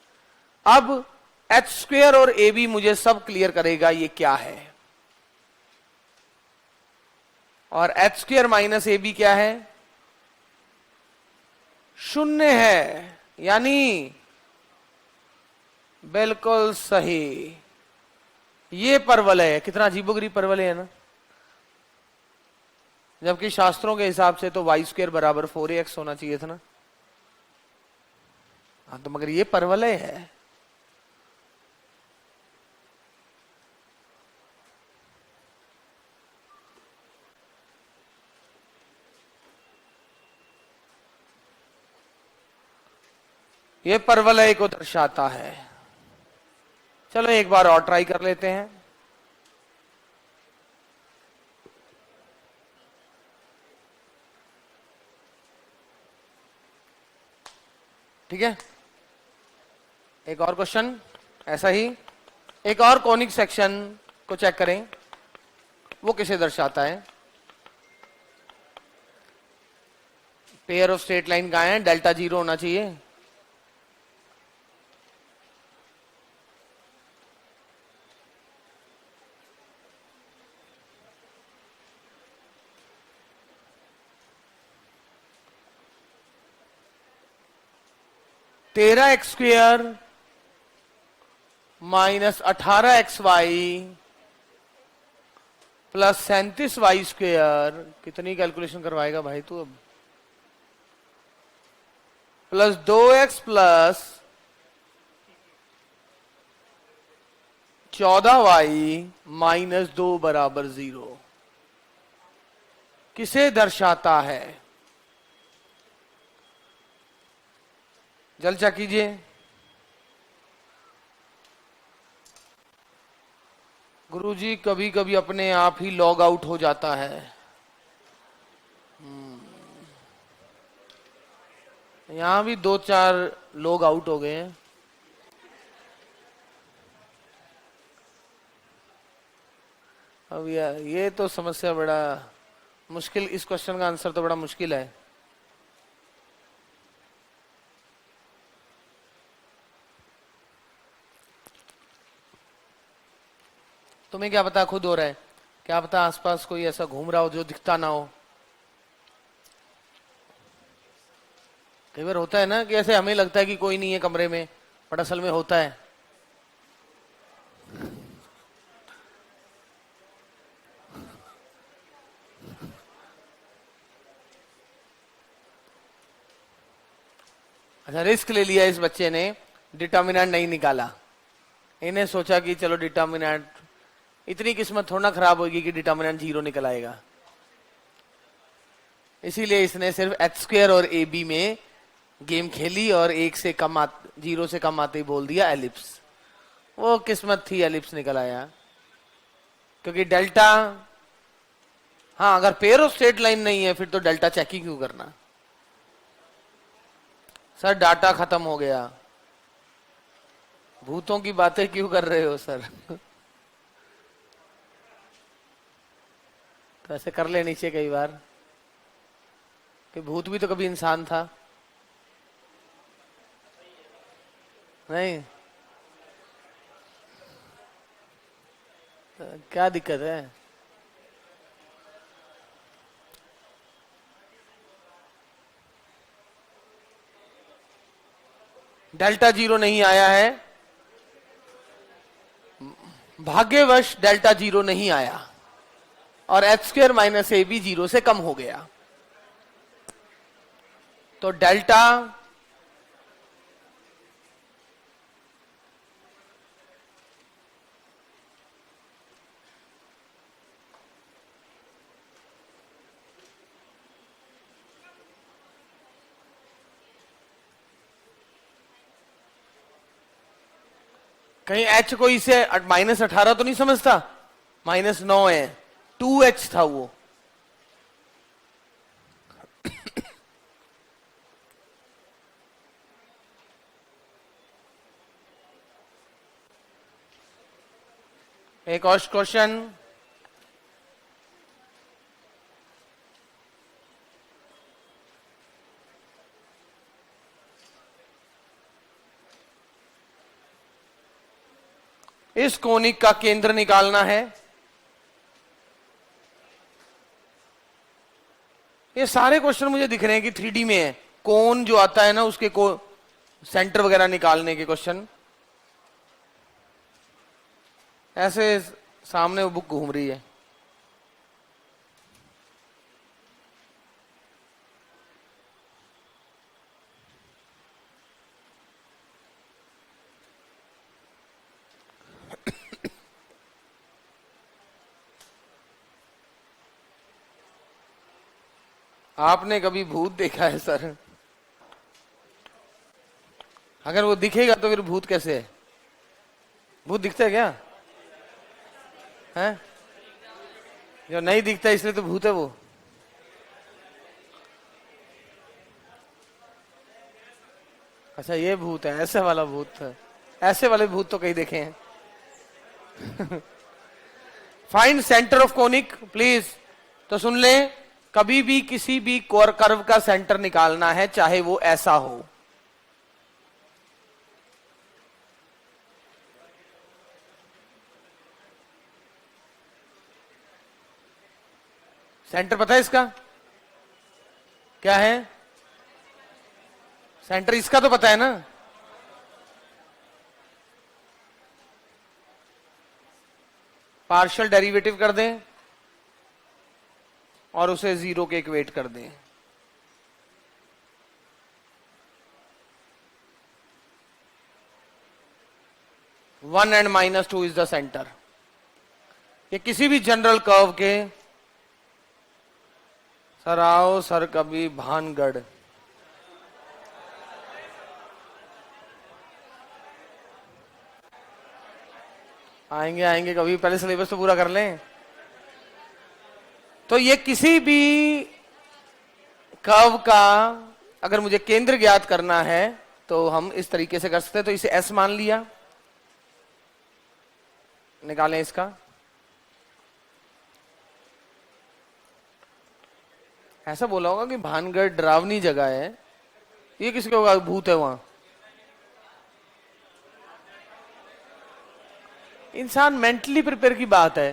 अब एच स्क्वेयर और ए बी मुझे सब क्लियर करेगा ये क्या है। और H square minus A B क्या है? 0 है, यानी बिल्कुल सही। ये परवलय है, कितना अजीबोगरीब परवलय है ना। जबकि शास्त्रों के हिसाब से तो वाई स्क्वायर बराबर 4ax होना चाहिए था ना। हाँ तो मगर ये परवलय है। ये परवलय को दर्शाता है। चलो एक बार और ट्राई कर लेते हैं। ठीक है, एक और क्वेश्चन ऐसा ही। एक और कॉनिक सेक्शन को चेक करें, वो किसे दर्शाता है। पेयर ऑफ स्ट्रेट लाइन कहां है, डेल्टा 0 होना चाहिए। तेरह x square minus 18xy plus 37y square, कितनी कैलकुलेशन करवाएगा भाई तू अब, plus 2x plus 14y minus 2 बराबर 0 किसे दर्शाता है। जल्द कीजिए। गुरुजी कभी कभी अपने आप ही लॉग आउट हो जाता है। यहां भी 2-4 लोग आउट हो गए हैं। अब ये तो समस्या बड़ा मुश्किल, इस क्वेश्चन का आंसर तो बड़ा मुश्किल है। तुम्हें क्या पता खुद हो रहा है, क्या पता आसपास कोई ऐसा घूम रहा हो जो दिखता ना हो। कई बार होता है ना कि ऐसे हमें लगता है कि कोई नहीं है कमरे में, बट असल में होता है। अच्छा, रिस्क ले लिया इस बच्चे ने, डिटर्मिनेंट नहीं निकाला। इन्हें सोचा कि चलो डिटर्मिनेंट, इतनी किस्मत थोड़ा खराब होगी कि डिटर्मिनेंट 0 निकल आएगा। इसीलिए इसने सिर्फ एच स्क्वायर और ए बी में गेम खेली और 0 से कम आते ही बोल दिया एलिप्स। वो किस्मत थी, एलिप्स निकल आया। क्योंकि डेल्टा, हाँ अगर पेयर ऑफ स्ट्रेट लाइन नहीं है फिर तो डेल्टा चेक ही क्यों करना। सर डाटा खत्म हो गया, भूतों की बातें क्यों कर रहे हो सर। तो ऐसे कर लेनी चाहिए कई बार कि भूत भी तो कभी इंसान था। नहीं तो क्या दिक्कत है। डेल्टा 0 नहीं आया है, भाग्यवश डेल्टा 0 नहीं आया और H square minus A B 0 से कम हो गया। तो डेल्टा कहीं एच को इसे -18 तो नहीं समझता, -9 है, 2h था वो। एक और क्वेश्चन, इस कोनिक का केंद्र निकालना है। ये सारे क्वेश्चन मुझे दिख रहे हैं कि 3D में है। कोन जो आता है ना उसके को सेंटर वगैरह निकालने के क्वेश्चन, ऐसे सामने वो बुक घूम रही है। आपने कभी भूत देखा है सर? अगर वो दिखेगा तो फिर भूत कैसे है? भूत दिखता है क्या? है जो नहीं दिखता इसलिए तो भूत है वो। अच्छा ये भूत है, ऐसे वाला भूत है। ऐसे वाले भूत तो कहीं देखे हैं। Find centre of conic please. तो सुन ले, कभी भी किसी भी कर्व का सेंटर निकालना है चाहे वो ऐसा हो। सेंटर पता है इसका क्या है? सेंटर इसका तो पता है ना? पार्शियल डेरिवेटिव कर दें और उसे 0 के इक्वेट कर दें। One and -2 is the centre. ये किसी भी जनरल कर्व के। सर आओ सर कभी भानगढ़। आएंगे आएंगे कभी, पहले सिलेबस तो पूरा कर लें। तो ये किसी भी कर्व का अगर मुझे केंद्र ज्ञात करना है तो हम इस तरीके से कर सकते हैं। तो इसे S मान लिया, निकालें इसका। ऐसा बोला होगा कि भानगढ़ डरावनी जगह है, ये किसके होगा? भूत है वहां। इंसान मेंटली प्रिपेयर की बात है।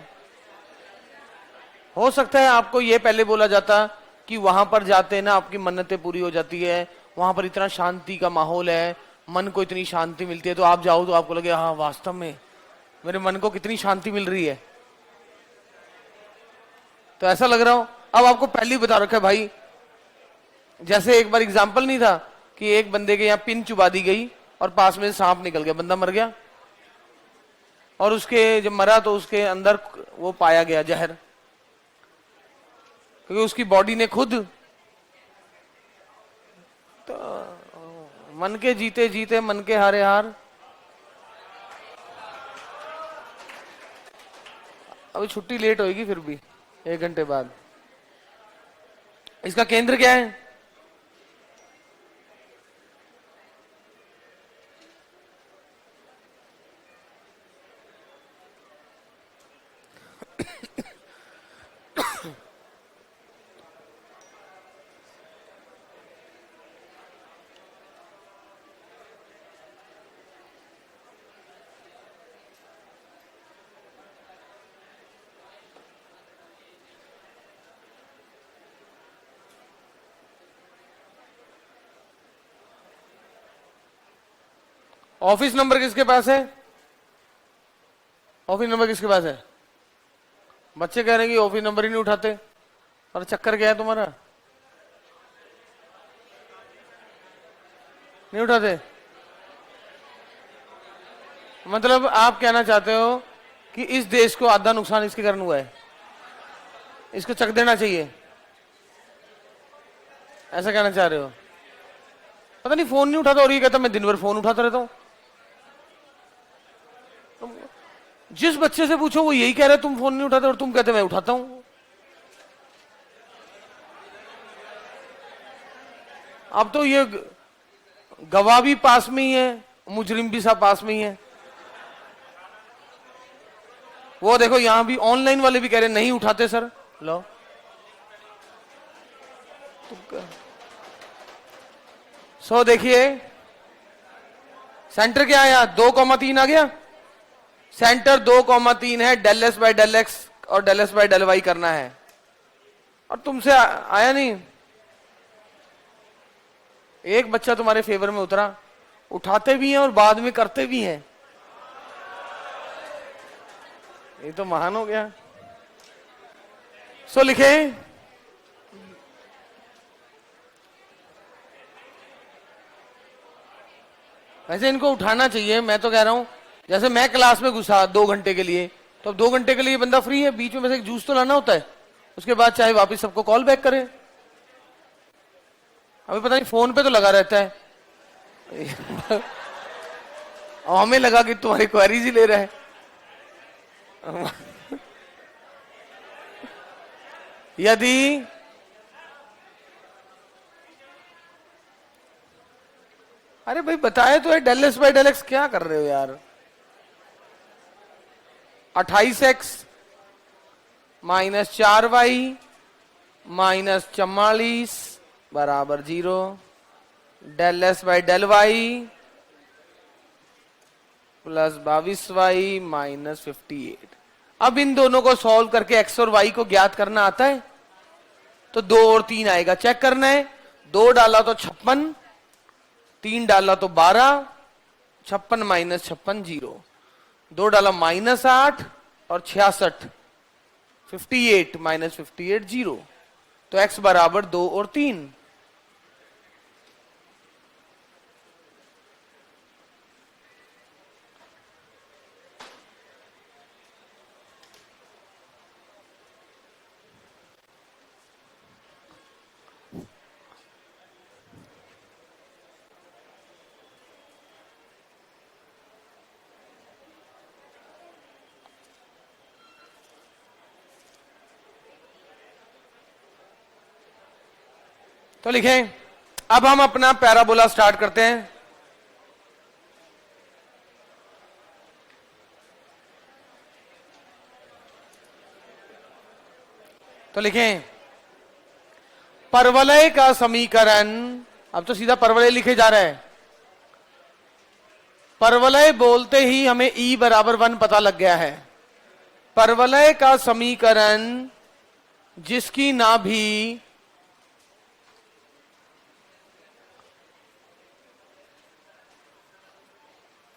हो सकता है आपको ये पहले बोला जाता कि वहां पर जाते ना आपकी मन्नतें पूरी हो जाती है, वहां पर इतना शांति का माहौल है, मन को इतनी शांति मिलती है, तो आप जाओ तो आपको लगे हाँ वास्तव में मेरे मन को कितनी शांति मिल रही है। तो ऐसा लग रहा हो। अब आपको पहले ही बता रखा है भाई, जैसे एक बार एग्जाम्पल नहीं था कि एक बंदे के यहाँ पिन चुबा दी गई और पास में सांप निकल गया, बंदा मर गया। और उसके जब मरा तो उसके अंदर वो पाया गया जहर, क्योंकि उसकी बॉडी ने खुद। तो मन के जीते जीते मन के हारे हार। अभी छुट्टी लेट होगी फिर भी 1 घंटे बाद। इसका केंद्र क्या है? ऑफिस नंबर किसके पास है? ऑफिस नंबर किसके पास है? बच्चे कह रहे हैं कि ऑफिस नंबर ही नहीं उठाते। और चक्कर क्या है तुम्हारा? नहीं उठाते मतलब आप कहना चाहते हो कि इस देश को आधा नुकसान इसके कारण हुआ है, इसको चक देना चाहिए, ऐसा कहना चाह रहे हो? पता नहीं फोन नहीं उठाता और ये कहता मैं दिन भर फोन उठाता रहता हूं। जिस बच्चे से पूछो वो यही कह रहे तुम फोन नहीं उठाते और तुम कहते मैं उठाता हूं। अब तो ये गवाह भी पास में ही है, मुजरिम भी सब पास में ही है। वो देखो यहां भी ऑनलाइन वाले भी कह रहे नहीं उठाते सर। लो सो देखिए सेंटर क्या आया? 2,3 आ गया। सेंटर 2,3 है। Del S by del X और del S by del Y करना है। और तुमसे आया नहीं। एक बच्चा तुम्हारे फेवर में उतरा, उठाते भी हैं और बाद में करते भी हैं। ये तो महान हो गया। सो लिखे वैसे इनको उठाना चाहिए। मैं तो कह रहा हूं जैसे मैं क्लास में घुसा 2 घंटे के लिए, तो अब 2 घंटे के लिए बंदा फ्री है, बीच में बस एक जूस तो लाना होता है, उसके बाद चाहे वापस सबको कॉल बैक करे। अभी पता नहीं फोन पे तो लगा रहता है। और हमें लगा कि तुम्हारी क्वेरीज ही ले रहा है। यदि अरे भाई बताए तो है, del S by del X क्या कर रहे हो यार। 28x माइनस 4y माइनस 44 बराबर 0। Del S by del Y plus 22y minus 58। अब इन दोनों को सॉल्व करके x और y को ज्ञात करना आता है, तो 2 और 3 आएगा, चेक करना है। 2 डाला तो 56, 3 डाला तो 12, 56 माइनस 56 0। 2 डाला -8 और 66, 58 माइनस 58 0। तो x बराबर 2 और 3। तो लिखें, अब हम अपना पैराबोला स्टार्ट करते हैं। तो लिखें, परवलय का समीकरण, अब तो सीधा परवलय लिखे जा रहा है। परवलय बोलते ही हमें E बराबर 1 पता लग गया है। परवलय का समीकरण जिसकी नाभि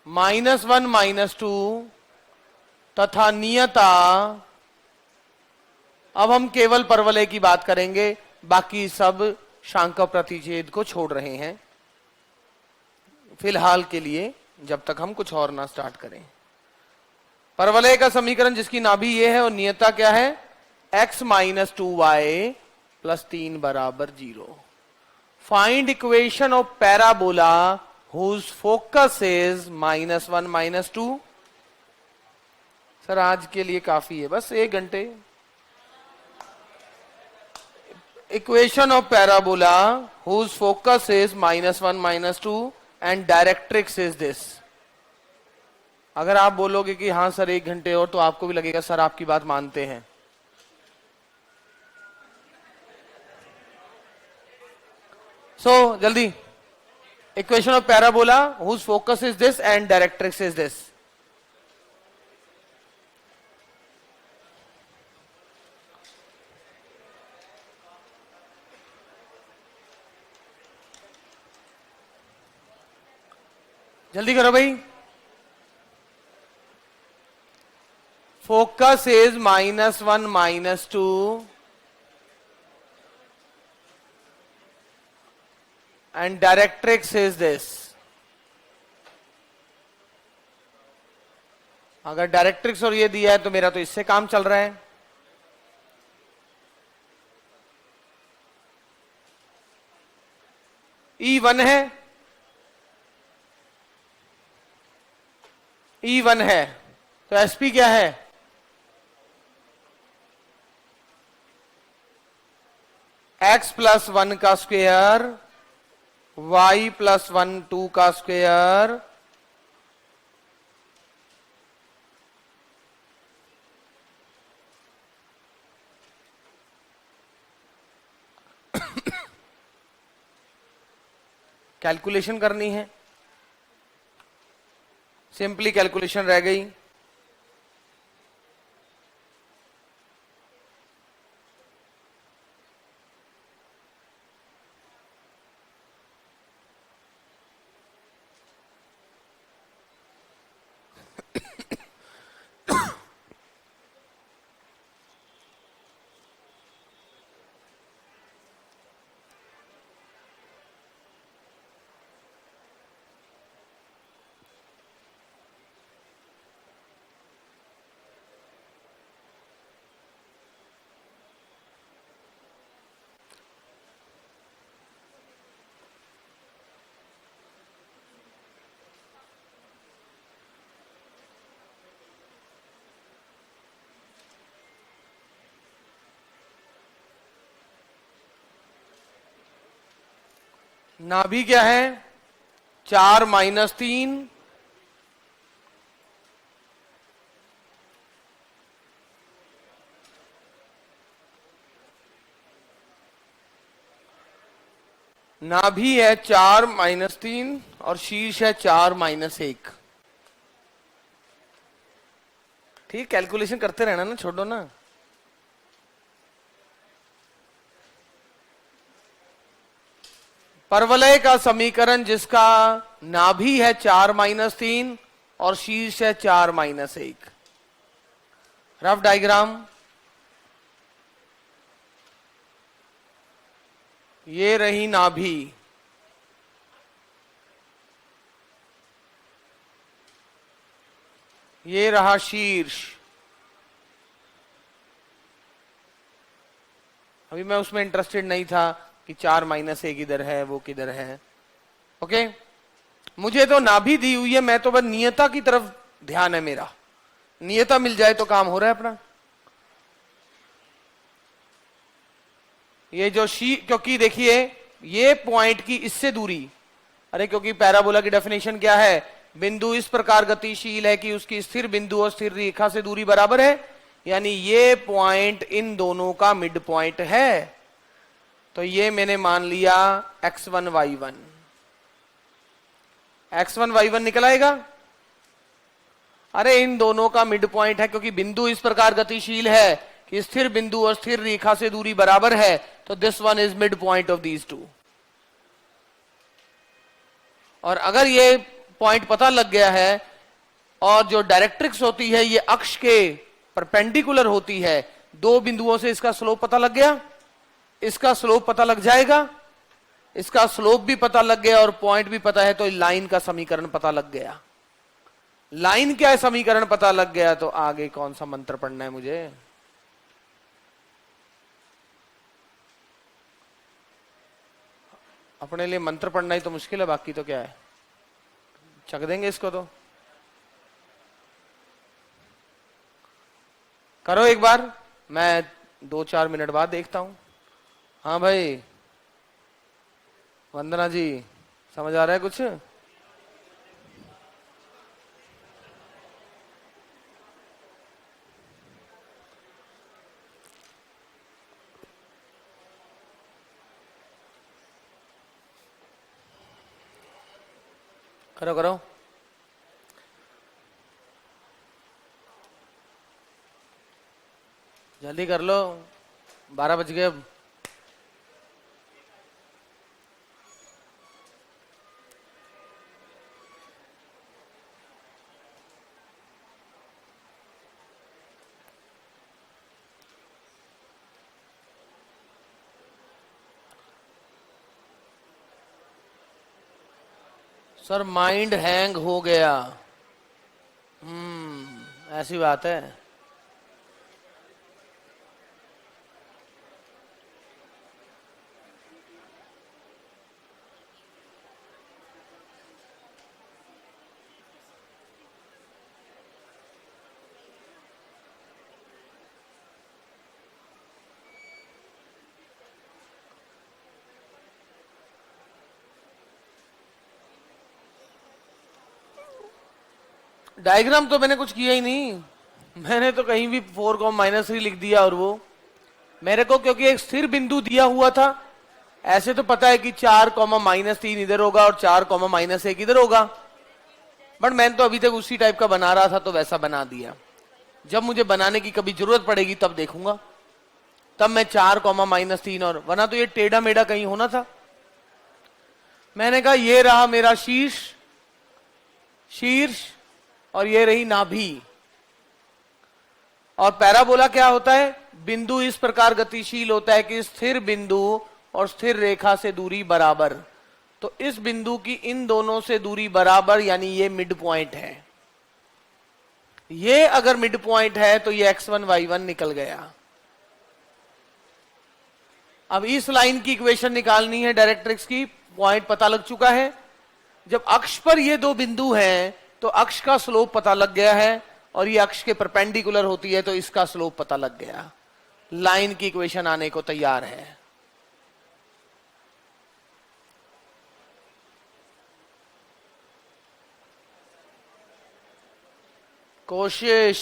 -1 -2 तथा नियता, अब हम केवल परवलय की बात करेंगे, बाकी सब शांक प्रतिच्छेद को छोड़ रहे हैं फिलहाल के लिए, जब तक हम कुछ और ना स्टार्ट करें। परवलय का समीकरण जिसकी नाभि ये है और नियता क्या है, x माइनस 2y प्लस 3 बराबर 0। Find equation of parabola whose focus is -1 -2। Sir आज के लिए काफी है, बस 1 घंटे। Equation of parabola whose focus is -1 -2 and directrix is this। अगर आप बोलोगे कि हाँ सर 1 घंटे और, तो आपको भी लगेगा सर आपकी बात मानते हैं। जल्दी, equation of parabola whose focus is this and directrix is this। जल्दी करो भाई। Focus is -1 -2 and directrix is this। अगर डायरेक्ट्रिक्स और ये दिया है तो मेरा तो इससे काम चल रहा है। E1 है, E1 है, तो SP क्या है, x प्लस 1 का स्क्वेयर y प्लस 1 2 का स्क्वेयर कैलकुलेशन करनी है, सिंपली कैलकुलेशन रह गई। नाभि क्या है? 4 माइनस 3, नाभि है 4 माइनस 3 और शीर्ष है 4 माइनस 1। ठीक, कैलकुलेशन करते रहना ना, छोड़ो ना। परवलय का समीकरण जिसका नाभि है 4 माइनस 3 और शीर्ष है 4 माइनस 1। रफ डायग्राम, ये रही नाभि, ये रहा शीर्ष। अभी मैं उसमें इंटरेस्टेड नहीं था कि 4 माइनस 1 किधर है, वो किधर है। ओके, मुझे तो नाभि दी हुई है, मैं तो बस नियता की तरफ ध्यान है मेरा। नियता मिल जाए तो काम हो रहा है अपना। ये जो क्योंकि देखिए ये पॉइंट की इससे दूरी, अरे क्योंकि पैराबोला की डेफिनेशन क्या है? बिंदु इस प्रकार गतिशील है कि उसकी स्थिर बिंदु और स्थिर रेखा से दूरी बराबर है, यानी ये पॉइंट इन दोनों का मिड पॉइंट है। तो ये मैंने मान लिया x1 y1। x1 y1 निकल आएगा। अरे इन दोनों का मिड पॉइंट है, क्योंकि बिंदु इस प्रकार गतिशील है कि स्थिर बिंदु और स्थिर रेखा से दूरी बराबर है, तो this one is mid point of these two. और अगर ये पॉइंट पता लग गया है और जो डायरेक्ट्रिक्स होती है ये अक्ष के परपेंडिकुलर होती है, दो बिंदुओं से इसका स्लोप पता लग गया, इसका स्लोप पता लग जाएगा, इसका स्लोप भी पता लग गया और पॉइंट भी पता है, तो लाइन का समीकरण पता लग गया। लाइन क्या है, समीकरण पता लग गया, तो आगे कौन सा मंत्र पढ़ना है मुझे? अपने लिए मंत्र पढ़ना ही तो मुश्किल है, बाकी तो क्या है, चक देंगे इसको। तो करो एक बार, मैं 2-4 मिनट बाद देखता हूं। हाँ भाई वंदना जी, समझ आ रहा है कुछ? करो करो, जल्दी कर लो, 12 बज गए अब। सर माइंड हैंग हो गया। ऐसी बात है। डायग्राम तो मैंने कुछ किया ही नहीं, मैंने तो कहीं भी 4, लिख दिया। और वो मेरे को क्योंकि एक स्थिर बिंदु दिया हुआ था, ऐसे तो पता है कि 4, -3 इधर होगा और 4, -1 इधर होगा, बट मैंने तो अभी तक उसी टाइप का बना रहा था, तो वैसा बना दिया। जब मुझे बनाने की कभी जरूरत पड़ेगी तब देखूंगा, तब मैं 4, -3 और, वरना तो ये टेढ़ा मेढ़ा कहीं होना था। मैंने कहा ये रहा मेरा शीर्ष, शीर्ष, और ये रही नाभि। और पैराबोला क्या होता है? बिंदु इस प्रकार गतिशील होता है कि स्थिर बिंदु और स्थिर रेखा से दूरी बराबर। तो इस बिंदु की इन दोनों से दूरी बराबर, यानी ये मिड पॉइंट है। ये अगर मिड पॉइंट है तो ये x1 y1 निकल गया। अब इस लाइन की इक्वेशन निकालनी है डायरेक्ट्रिक्स की, पॉइंट पता लग चुका है। जब अक्ष पर ये दो बिंदु हैं तो अक्ष का स्लोप पता लग गया है, और ये अक्ष के परपेंडिकुलर होती है तो इसका स्लोप पता लग गया। लाइन की इक्वेशन आने को तैयार है। कोशिश।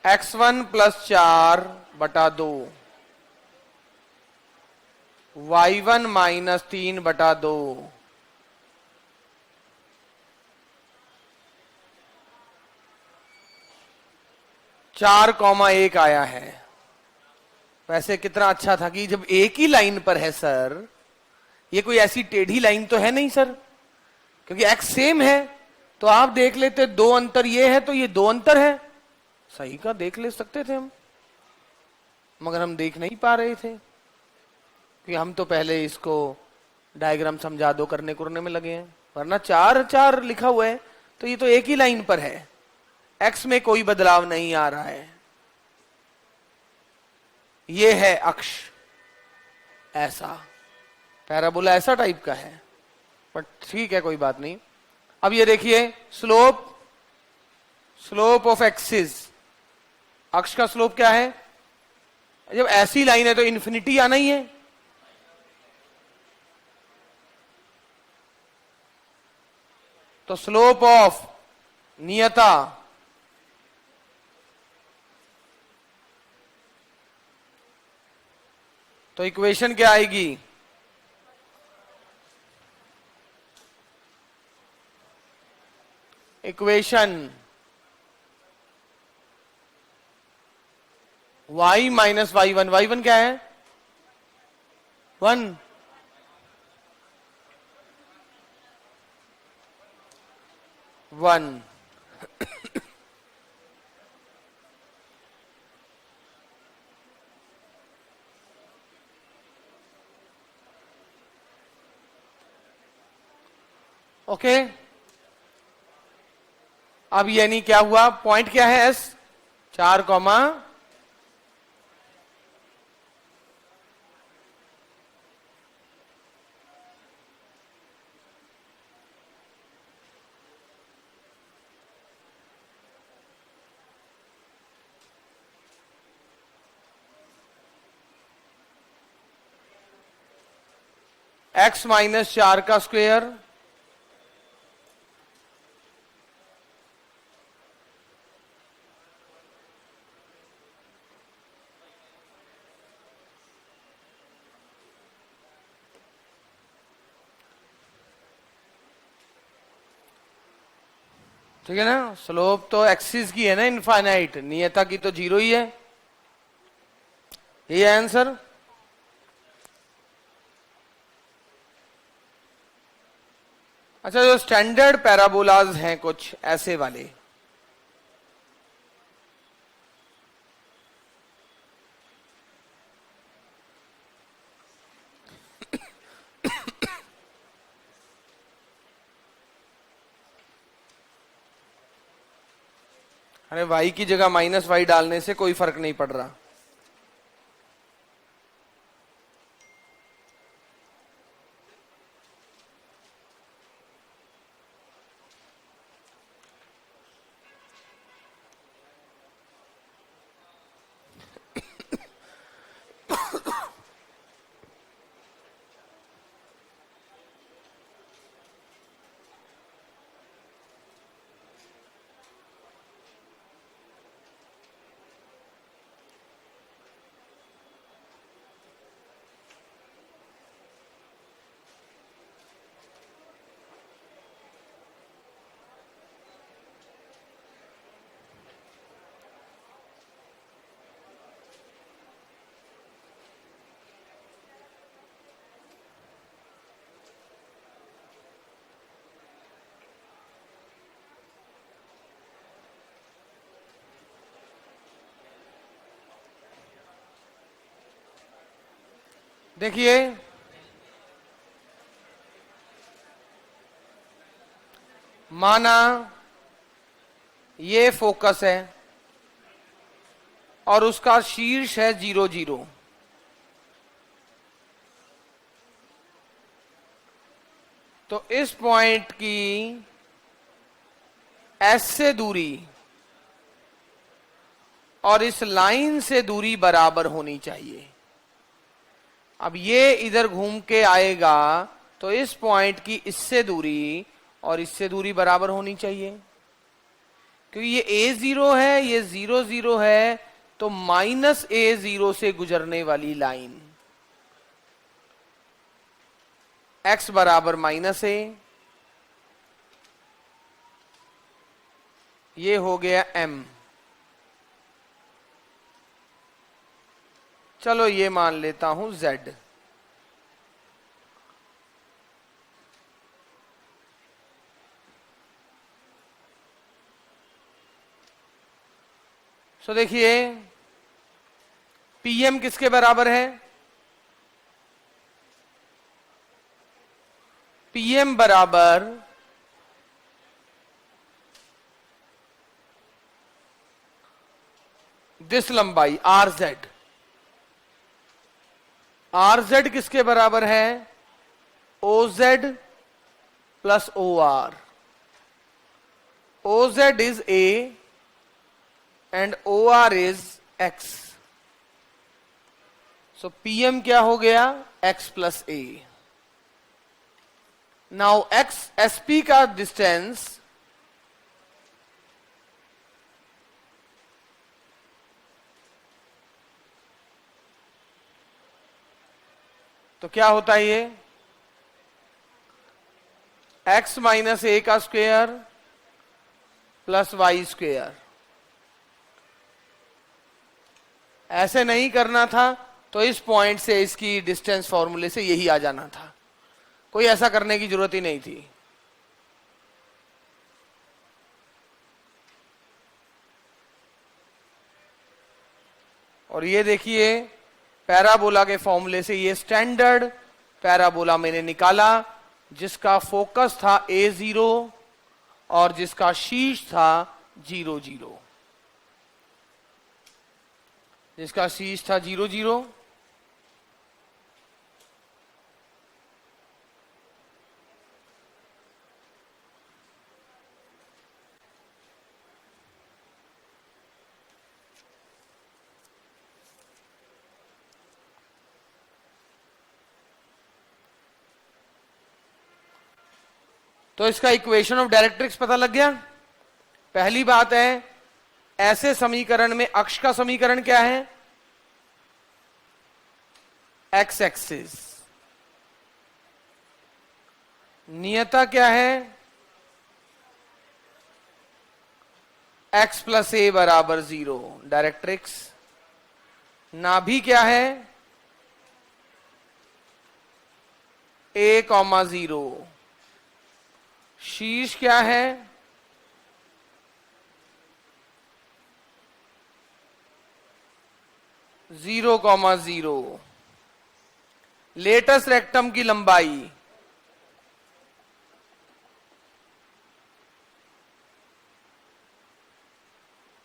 x1 प्लस 4/2, y1 माइनस 3/2, 4,1 आया है। वैसे कितना अच्छा था कि जब एक ही लाइन पर है सर, ये कोई ऐसी टेढ़ी लाइन तो है नहीं सर, क्योंकि x सेम है, तो आप देख लेते दो अंतर ये है तो ये दो अंतर है, सही का देख ले सकते थे हम, मगर हम देख नहीं पा रहे थे कि हम तो पहले इसको डायग्राम समझा दो करने में लगे हैं, वरना 4 लिखा हुआ है तो ये तो एक ही लाइन पर है, x में कोई बदलाव नहीं आ रहा है। ये है अक्ष, ऐसा पैराबोला ऐसा टाइप का है, बट ठीक है कोई बात नहीं। अब ये देखिए स्लोप ऑफ एक्सिस, अक्ष का स्लोप क्या है? जब ऐसी लाइन है तो इन्फिनिटी आना ही है, तो स्लोप ऑफ नियता तो इक्वेशन क्या आएगी? Equation y minus y1, y1 क्या है? 1, ओके। अब यानी क्या हुआ? पॉइंट क्या है? s 4, x माइनस 4 का स्क्वायर ठीक है ना। स्लोप तो एक्सिस की है ना, इनफाइनाइट, नियता की तो 0 ही है। ये आंसर। अच्छा, जो स्टैंडर्ड पैराबोलाज हैं कुछ ऐसे वाले, अरे y की जगह माइनस y डालने से कोई फर्क नहीं पड़ रहा। देखिए, माना ये फोकस है और उसका शीर्ष है 0, 0, तो इस पॉइंट की S से दूरी और इस लाइन से दूरी बराबर होनी चाहिए। अब ये इधर घूम के आएगा तो इस पॉइंट की इससे दूरी और इससे दूरी बराबर होनी चाहिए, क्योंकि ये A0 है, ये 0 0 है, तो -A0 से गुजरने वाली लाइन x बराबर -a, ये हो गया m। चलो ये मान लेता हूं z। तो देखिए pm किसके बराबर है? pm बराबर दिस लंबाई rz। rz किसके बराबर है? oz plus or। oz is a and or is x। So pm क्या हो गया? x plus a। Now x sp का डिस्टेंस तो क्या होता है? ये x माइनस a का स्क्वेयर प्लस वाई स्क्वेयर। ऐसे नहीं करना था तो इस पॉइंट से इसकी डिस्टेंस फॉर्मूले से यही आ जाना था, कोई ऐसा करने की जरूरत ही नहीं थी। और ये देखिए पैराबोला के फॉर्मूले से ये स्टैंडर्ड पैराबोला मैंने निकाला जिसका फोकस था A0 और जिसका शीर्ष था 0 0, जिसका शीर्ष था 0 0। तो इसका इक्वेशन ऑफ डायरेक्ट्रिक्स पता लग गया। पहली बात है, ऐसे समीकरण में अक्ष का समीकरण क्या है? X axis. नियता क्या है? x प्लस ए बराबर 0। डायरेक्ट्रिक्स। नाभि क्या है? a,0। शीर्ष क्या है? Zero comma 0। लेटस रेक्टम की लंबाई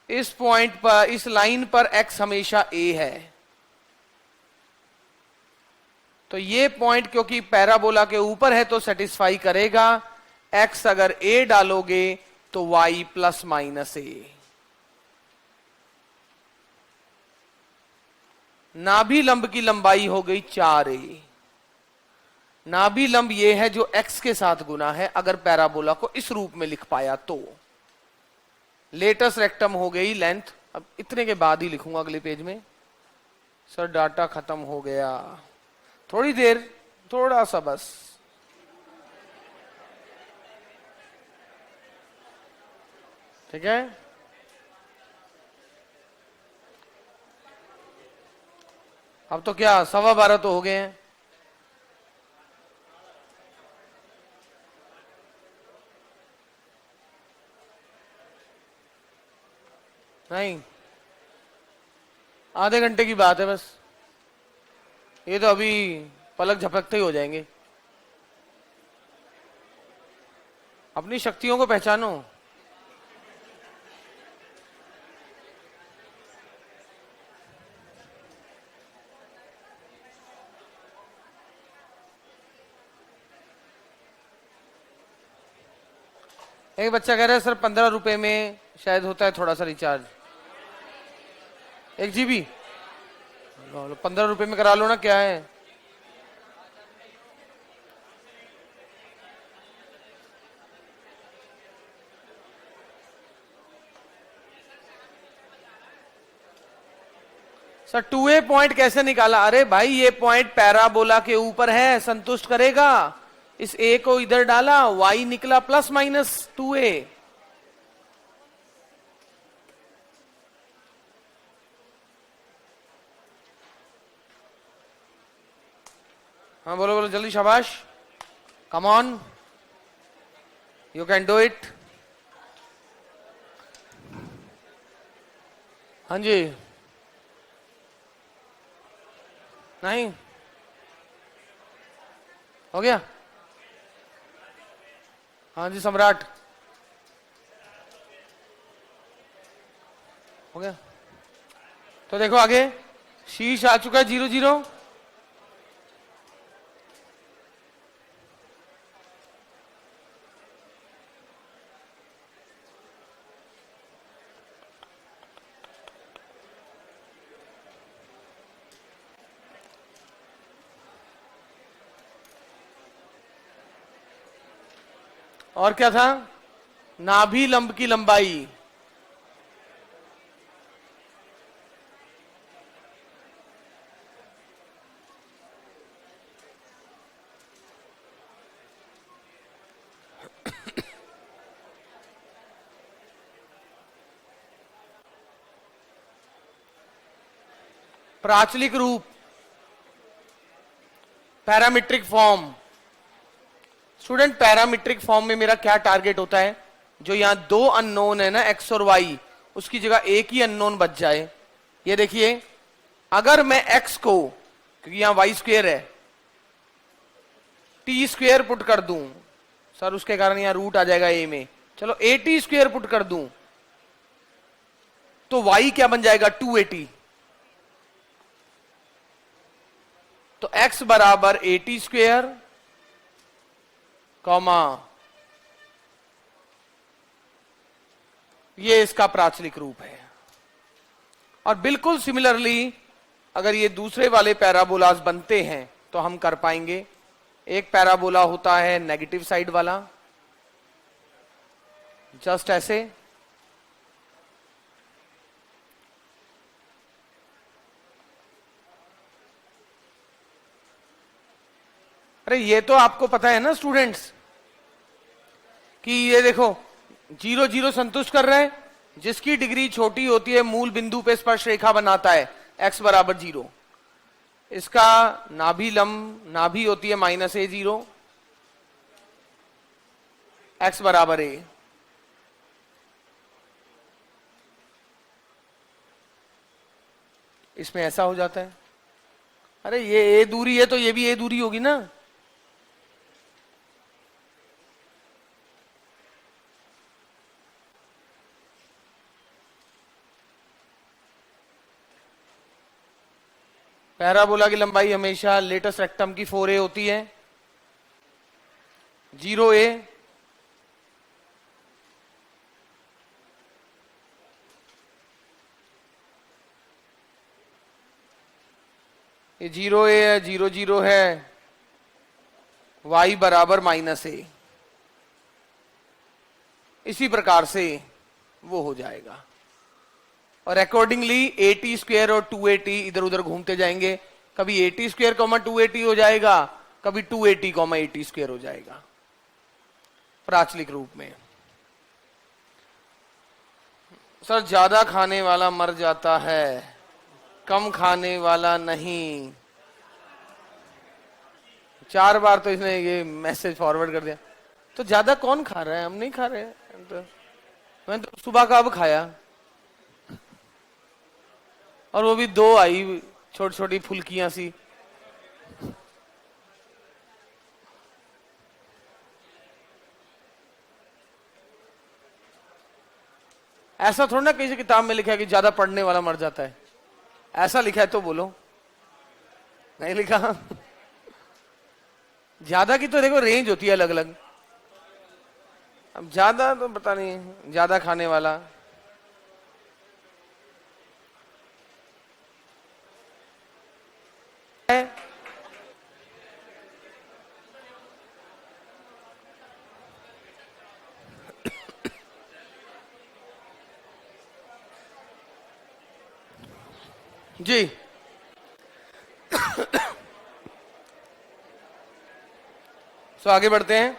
इस पॉइंट पर, इस लाइन पर x हमेशा a है। तो ये पॉइंट क्योंकि पैराबोला के ऊपर है तो सेटिस्फाई करेगा। x अगर a डालोगे तो y प्लस माइनस a। नाभि लंब की लंबाई हो गई 4a। नाभि लंब ये है जो x के साथ गुना है, अगर पैराबोला को इस रूप में लिख पाया तो। लेटस रेक्टम हो गई लेंथ। अब इतने के बाद ही लिखूंगा अगले पेज में। सर डाटा खत्म हो गया, थोड़ी देर, थोड़ा सा बस। ठीक है, अब तो क्या 12:15 तो हो गए हैं। नहीं, आधे घंटे की बात है बस। ये तो अभी पलक झपकते ही हो जाएंगे। अपनी शक्तियों को पहचानो। एक बच्चा कह रहा है सर 15 रुपए में शायद होता है थोड़ा सा रिचार्ज, 1 GB। 15 रुपए में करा लो ना, क्या है। सर 2a पॉइंट कैसे निकाला? अरे भाई ये पॉइंट पैराबोला के ऊपर है, संतुष्ट करेगा। इस a को इधर डाला, y निकला प्लस माइनस 2a। हाँ बोलो बोलो जल्दी, शाबाश, come on, you can do it. हाँ जी, नहीं हो गया? हाँ जी सम्राट, हो गया। तो देखो आगे शीश आ चुका है 0 0। और क्या था? नाभि लंब की लंबाई। प्राचलिक रूप, parametric form. Student parametric form में मेरा क्या टारगेट होता है? जो यहां दो अननोन है ना, एक्स और वाई, उसकी जगह एक ही अननोन बच जाए। ये देखिए, अगर मैं एक्स को, क्योंकि यहां वाई स्क्वेयर है, टी स्क्वेयर पुट कर दूं, सर उसके कारण यहां रूट आ जाएगा ए में, चलो ए टी स्क्वेयर पुट कर दूं, तो वाई क्या बन जाएगा? 280। तो एक्स बराबर ए टी स्क्वेयर कॉमा, ये इसका प्राचलिक रूप है। और बिल्कुल सिमिलरली अगर ये दूसरे वाले पैराबोलास बनते हैं तो हम कर पाएंगे। एक पैराबोला होता है नेगेटिव साइड वाला, जस्ट ऐसे, अरे ये तो आपको पता है ना स्टूडेंट्स, कि ये देखो 0 0 संतुष्ट कर रहे हैं, जिसकी डिग्री छोटी होती है मूल बिंदु पे स्पर्श रेखा बनाता है, x बराबर 0। इसका नाभि लंब, नाभि होती है -a0, x बराबर a। इसमें ऐसा हो जाता है। अरे ये a दूरी है तो ये भी a दूरी होगी ना। पैराबोला की लंबाई हमेशा लेटेस्ट रेक्टम की 4a होती है, 0a, ये 0a है, 0 0 है, y बराबर -a। इसी प्रकार से वो हो जाएगा, और अकॉर्डिंगली ए टी स्क्वेयर और 2at इधर उधर घूमते जाएंगे। कभी A T square comma 2at हो जाएगा, कभी 2at comma A T square हो जाएगा प्राचलिक रूप में। सर ज्यादा खाने वाला मर जाता है, कम खाने वाला नहीं। 4 बार तो इसने ये मैसेज फॉरवर्ड कर दिया। तो ज्यादा कौन खा रहा है? हम नहीं खा रहे हैं। तो मैंने तो सुबह का अब खाया, और वो भी 2 आई छोटी छोटी फुल्कियां सी। ऐसा थोड़ा ना किसी किताब में लिखा है कि ज्यादा पढ़ने वाला मर जाता है। ऐसा लिखा है तो बोलो, नहीं लिखा। ज्यादा की तो देखो रेंज होती है अलग अलग। अब ज्यादा तो पता नहीं, ज्यादा खाने वाला है। जी सो आगे बढ़ते हैं।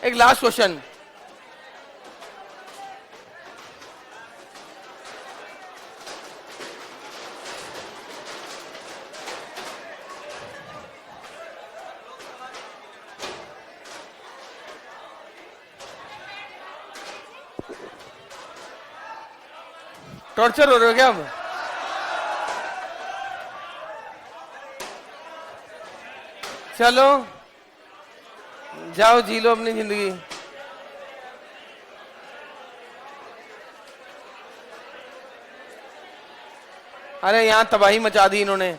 एक लास्ट क्वेश्चन, टॉर्चर हो रहे हो क्या अब? चलो जाओ जी लो अपनी जिंदगी। अरे यहां तबाही मचा दी इन्होंने।